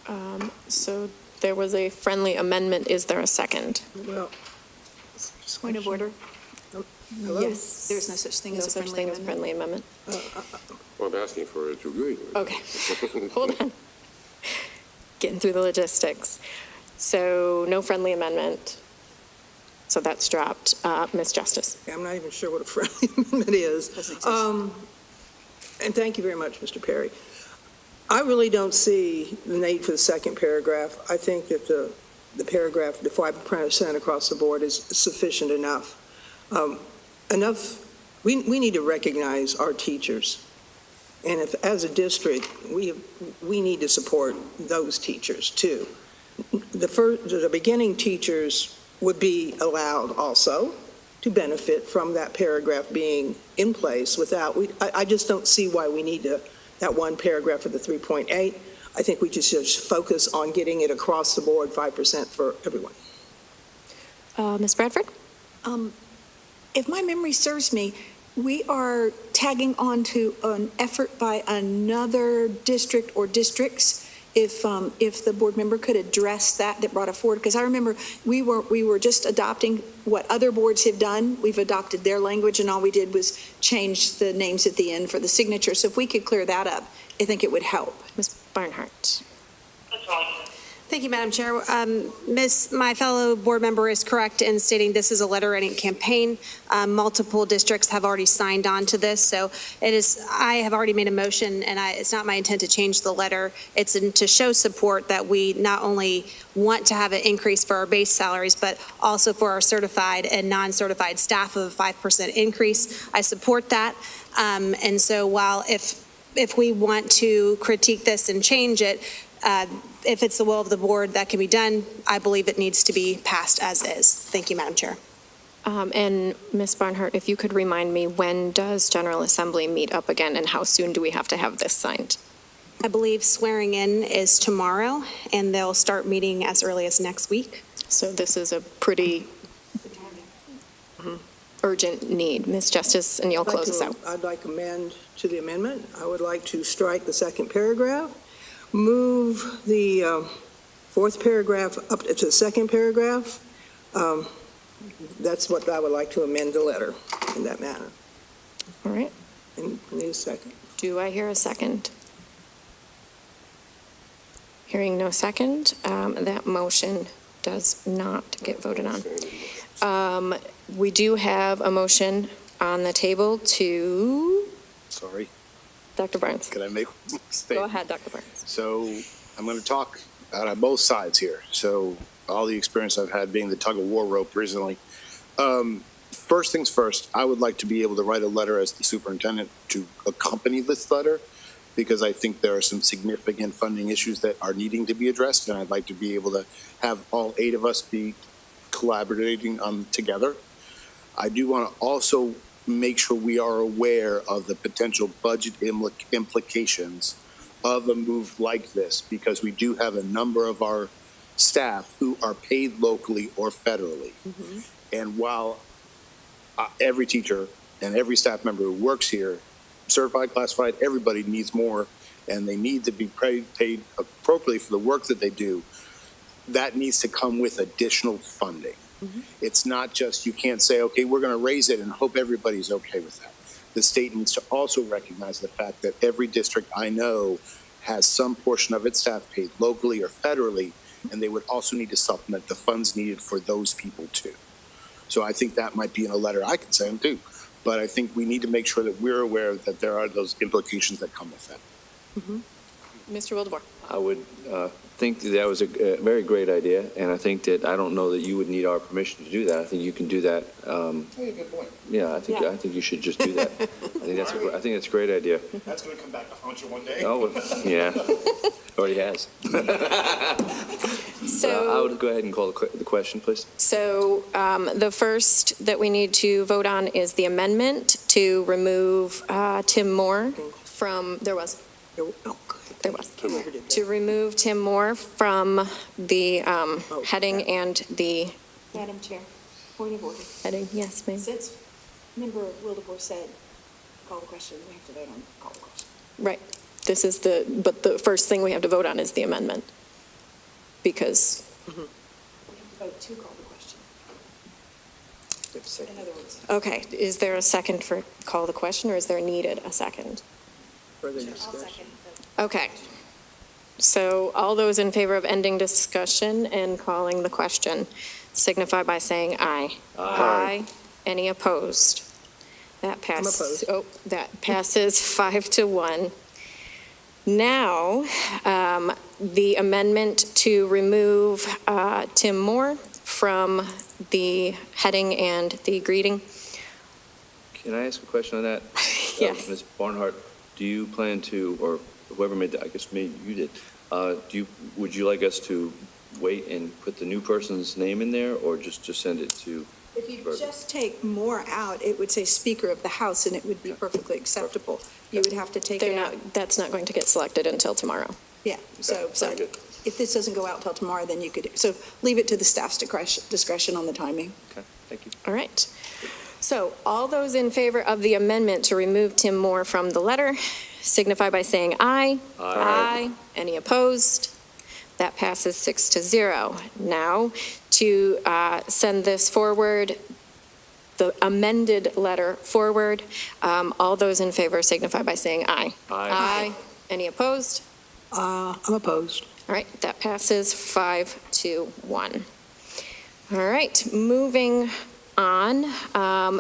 know. So there was a friendly amendment. Is there a second? Well, Point of order. hello? Yes, there's no such thing No as a such friendly thing as a amendment. friendly amendment. Well, I'm asking for it to agree with. Okay, hold on. Getting through the logistics. So no friendly amendment. So that's dropped. Ms. Justice. I'm not even sure what a friendly amendment is. And thank you very much, Mr. Perry. I really don't see the need for the second paragraph. I think that the paragraph, the 5% across the board is sufficient enough. We need to recognize our teachers. And if, as a district, we need to support those teachers too. The beginning teachers would be allowed also to benefit from that paragraph being in place without, I just don't see why we need that one paragraph of the 3.8. I think we just focus on getting it across the board, 5% for everyone. Ms. Bradford? If my memory serves me, we are tagging on to an effort by another district or districts. If the board member could address that brought it forward, because I remember we were just adopting what other boards have done. We've adopted their language, and all we did was change the names at the end for the signature. So if we could clear that up, I think it would help. Ms. Barnhart. Thank you, Madam Chair. My fellow board member is correct in stating this is a letter-writing campaign. Multiple districts have already signed on to this, so it is. I have already made a motion, and it's not my intent to change the letter. It's to show support that we not only want to have an increase for our base salaries, but also for our certified and non-certified staff of a 5% increase. I support that, and so while if we want to critique this and change it, if it's the will of the board, that can be done. I believe it needs to be passed as is. Thank you, Madam Chair. And Ms. Barnhart, if you could remind me, when does General Assembly meet up again, and how soon do we have to have this signed? I believe swearing in is tomorrow, and they'll start meeting as early as next week. So this is a pretty urgent need. Ms. Justice, and you'll close us out. I'd like to amend to the amendment. I would like to strike the second paragraph, move the fourth paragraph up to the second paragraph. That's what I would like to amend the letter in that manner. All right. And need a second. Do I hear a second? Hearing no second, that motion does not get voted on. We do have a motion on the table to... Sorry. Dr. Barnes. Can I make a mistake? Go ahead, Dr. Barnes. So I'm going to talk out on both sides here. So all the experience I've had being the tug of war rope recently. First things first, I would like to be able to write a letter as the superintendent to accompany this letter, because I think there are some significant funding issues that are needing to be addressed, and I'd like to be able to have all 8 of us be collaborating together. I do want to also make sure we are aware of the potential budget implications of a move like this, because we do have a number of our staff who are paid locally or federally. Mm-hmm. And while every teacher and every staff member who works here, certified, classified, everybody needs more, and they need to be paid appropriately for the work that they do, that needs to come with additional funding. Mm-hmm. It's not just, you can't say, okay, we're going to raise it and hope everybody's okay with that. The state needs to also recognize the fact that every district I know has some portion of its staff paid locally or federally, and they would also need to supplement the funds needed for those people too. So I think that might be in a letter. I could send too, but I think we need to make sure that we're aware that there are those implications that come with that. Mm-hmm. Mr. Wildebohr. I would think that was a very great idea, and I think that I don't know that you would need our permission to do that. I think you can do that. Good point. Yeah, I think you should just do that. I think that's a great idea. That's going to come back to haunt you one day. Oh, yeah, already has. So I would go ahead and call the question, please. So the first that we need to vote on is the amendment to remove Tim Moore from, there was. Oh, good. There was. To remove Tim Moore from the heading and the Madam Chair, point of order. heading. Yes, ma'am. Since Member Wildebohr said, call the question, we have to vote on call the question. Right. This is but the first thing we have to vote on is the amendment. Because. We have to vote to call the question. In other words. Okay, is there a second for call the question, or is there needed a second? Further I'll discussion? second. Okay. So all those in favor of ending discussion and calling the question signify by saying aye. Aye. Any opposed? That passes. opposed. Oh, that passes 5-1. Now, the amendment to remove Tim Moore from the heading and the greeting. Can I ask a question on that? Yes. Ms. Barnhart, do you plan to, or whoever made that, I guess maybe you did, would you like us to wait and put the new person's name in there, or just send it to? If you just take more out, it would say Speaker of the House, and it would be perfectly acceptable. You would have to take it out. That's not going to get selected until tomorrow. Yeah, so Very good. if this doesn't go out till tomorrow, then you could, so leave it to the staff's discretion on the timing. Okay, thank you. All right. So all those in favor of the amendment to remove Tim Moore from the letter signify by saying aye. Aye. Any opposed? That passes 6-0. Now, to send this forward, the amended letter forward, all those in favor signify by saying aye. Aye. Any opposed? I'm opposed. All right, that passes 5-1. All right, moving on.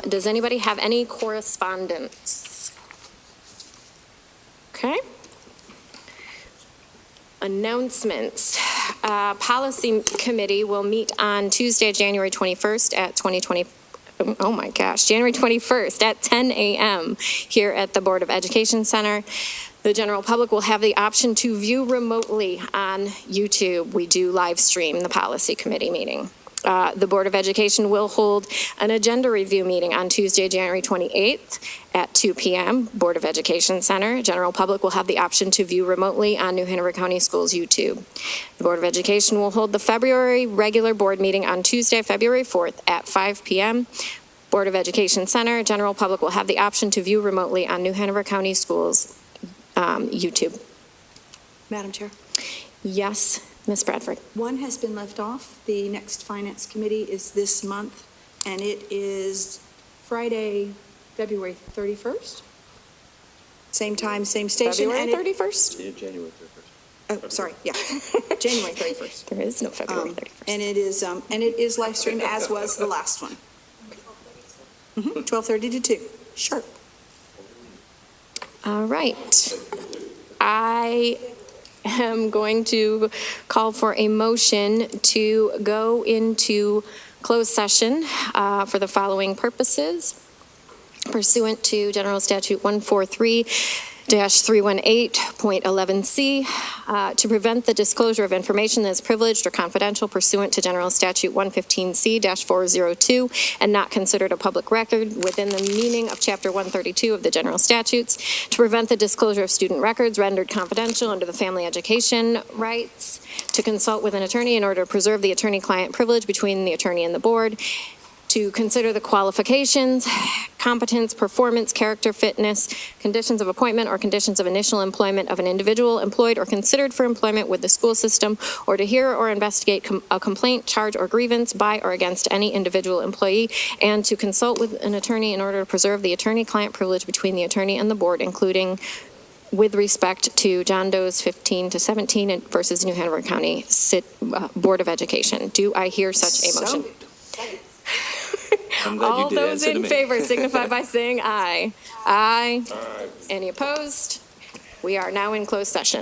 Does anybody have any correspondence? Okay. Announcements. Policy Committee will meet on Tuesday, January 21st at January 21st at 10 a.m. here at the Board of Education Center. The general public will have the option to view remotely on YouTube. We do live stream the Policy Committee meeting. The Board of Education will hold an agenda review meeting on Tuesday, January 28th at 2 p.m. Board of Education Center. General public will have the option to view remotely on New Hanover County Schools YouTube. The Board of Education will hold the February regular board meeting on Tuesday, February 4th at 5 p.m. Board of Education Center. General public will have the option to view remotely on New Hanover County Schools YouTube. Madam Chair, Yes, Ms. Bradford. one has been left off. The next Finance Committee is this month, and it is Friday, February 31st. Same time, same station. February and it- 31st? Yeah, January 31st. Oh, sorry, yeah, January 31st. There is no February 31st. And it is live streamed, as was the last one. 12:30 to 2, sharp. All right. I am going to call for a motion to go into closed session for the following purposes. Pursuant to General Statute 143-318.11C, to prevent the disclosure of information that is privileged or confidential pursuant to General Statute 115C-402 and not considered a public record within the meaning of Chapter 132 of the General Statutes, to prevent the disclosure of student records rendered confidential under the Family Education Rights, to consult with an attorney in order to preserve the attorney-client privilege between the attorney and the board, to consider the qualifications, competence, performance, character, fitness, conditions of appointment, or conditions of initial employment of an individual employed or considered for employment with the school system, or to hear or investigate a complaint, charge, or grievance by or against any individual employee, and to consult with an attorney in order to preserve the attorney-client privilege between the attorney and the board, including with respect to John Doe's 15-17 versus New Hanover County Board of Education. Do I hear such a motion? I'm glad All you did those answer to in me. favor signify by saying aye. Aye. Any opposed? We are now in closed session.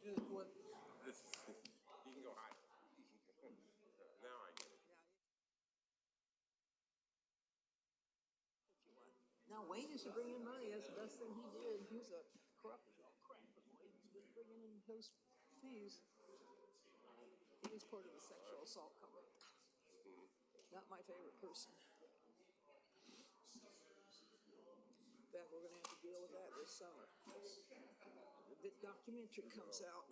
You can go high. Now I get it. Now Wayne used to bring in money, that's the best thing he did, he was a corrupt crap, but Wayne was bringing in those fees. He was part of the sexual assault cover-up. Not my favorite person. In fact, we're gonna have to deal with that this summer. The documentary comes out.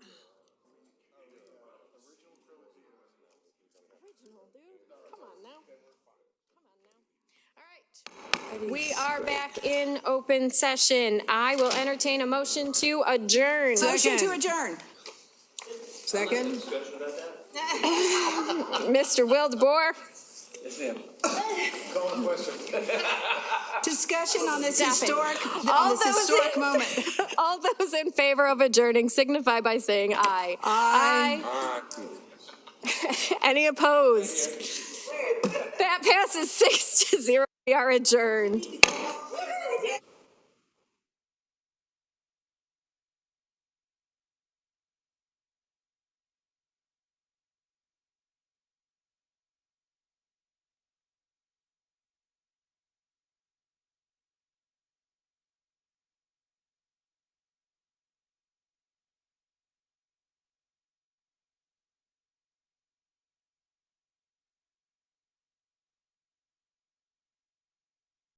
Original, dude. Come on now. Come on now. All right. We are back in open session. I will entertain a motion to adjourn. Motion to adjourn. Second? Mr. Wildebohr. Yes, ma'am. Call the question. Discussion on this Stop it. historic moment. All those in favor of adjourning signify by saying aye. Aye. Any opposed? That passes 6-0. We are adjourned.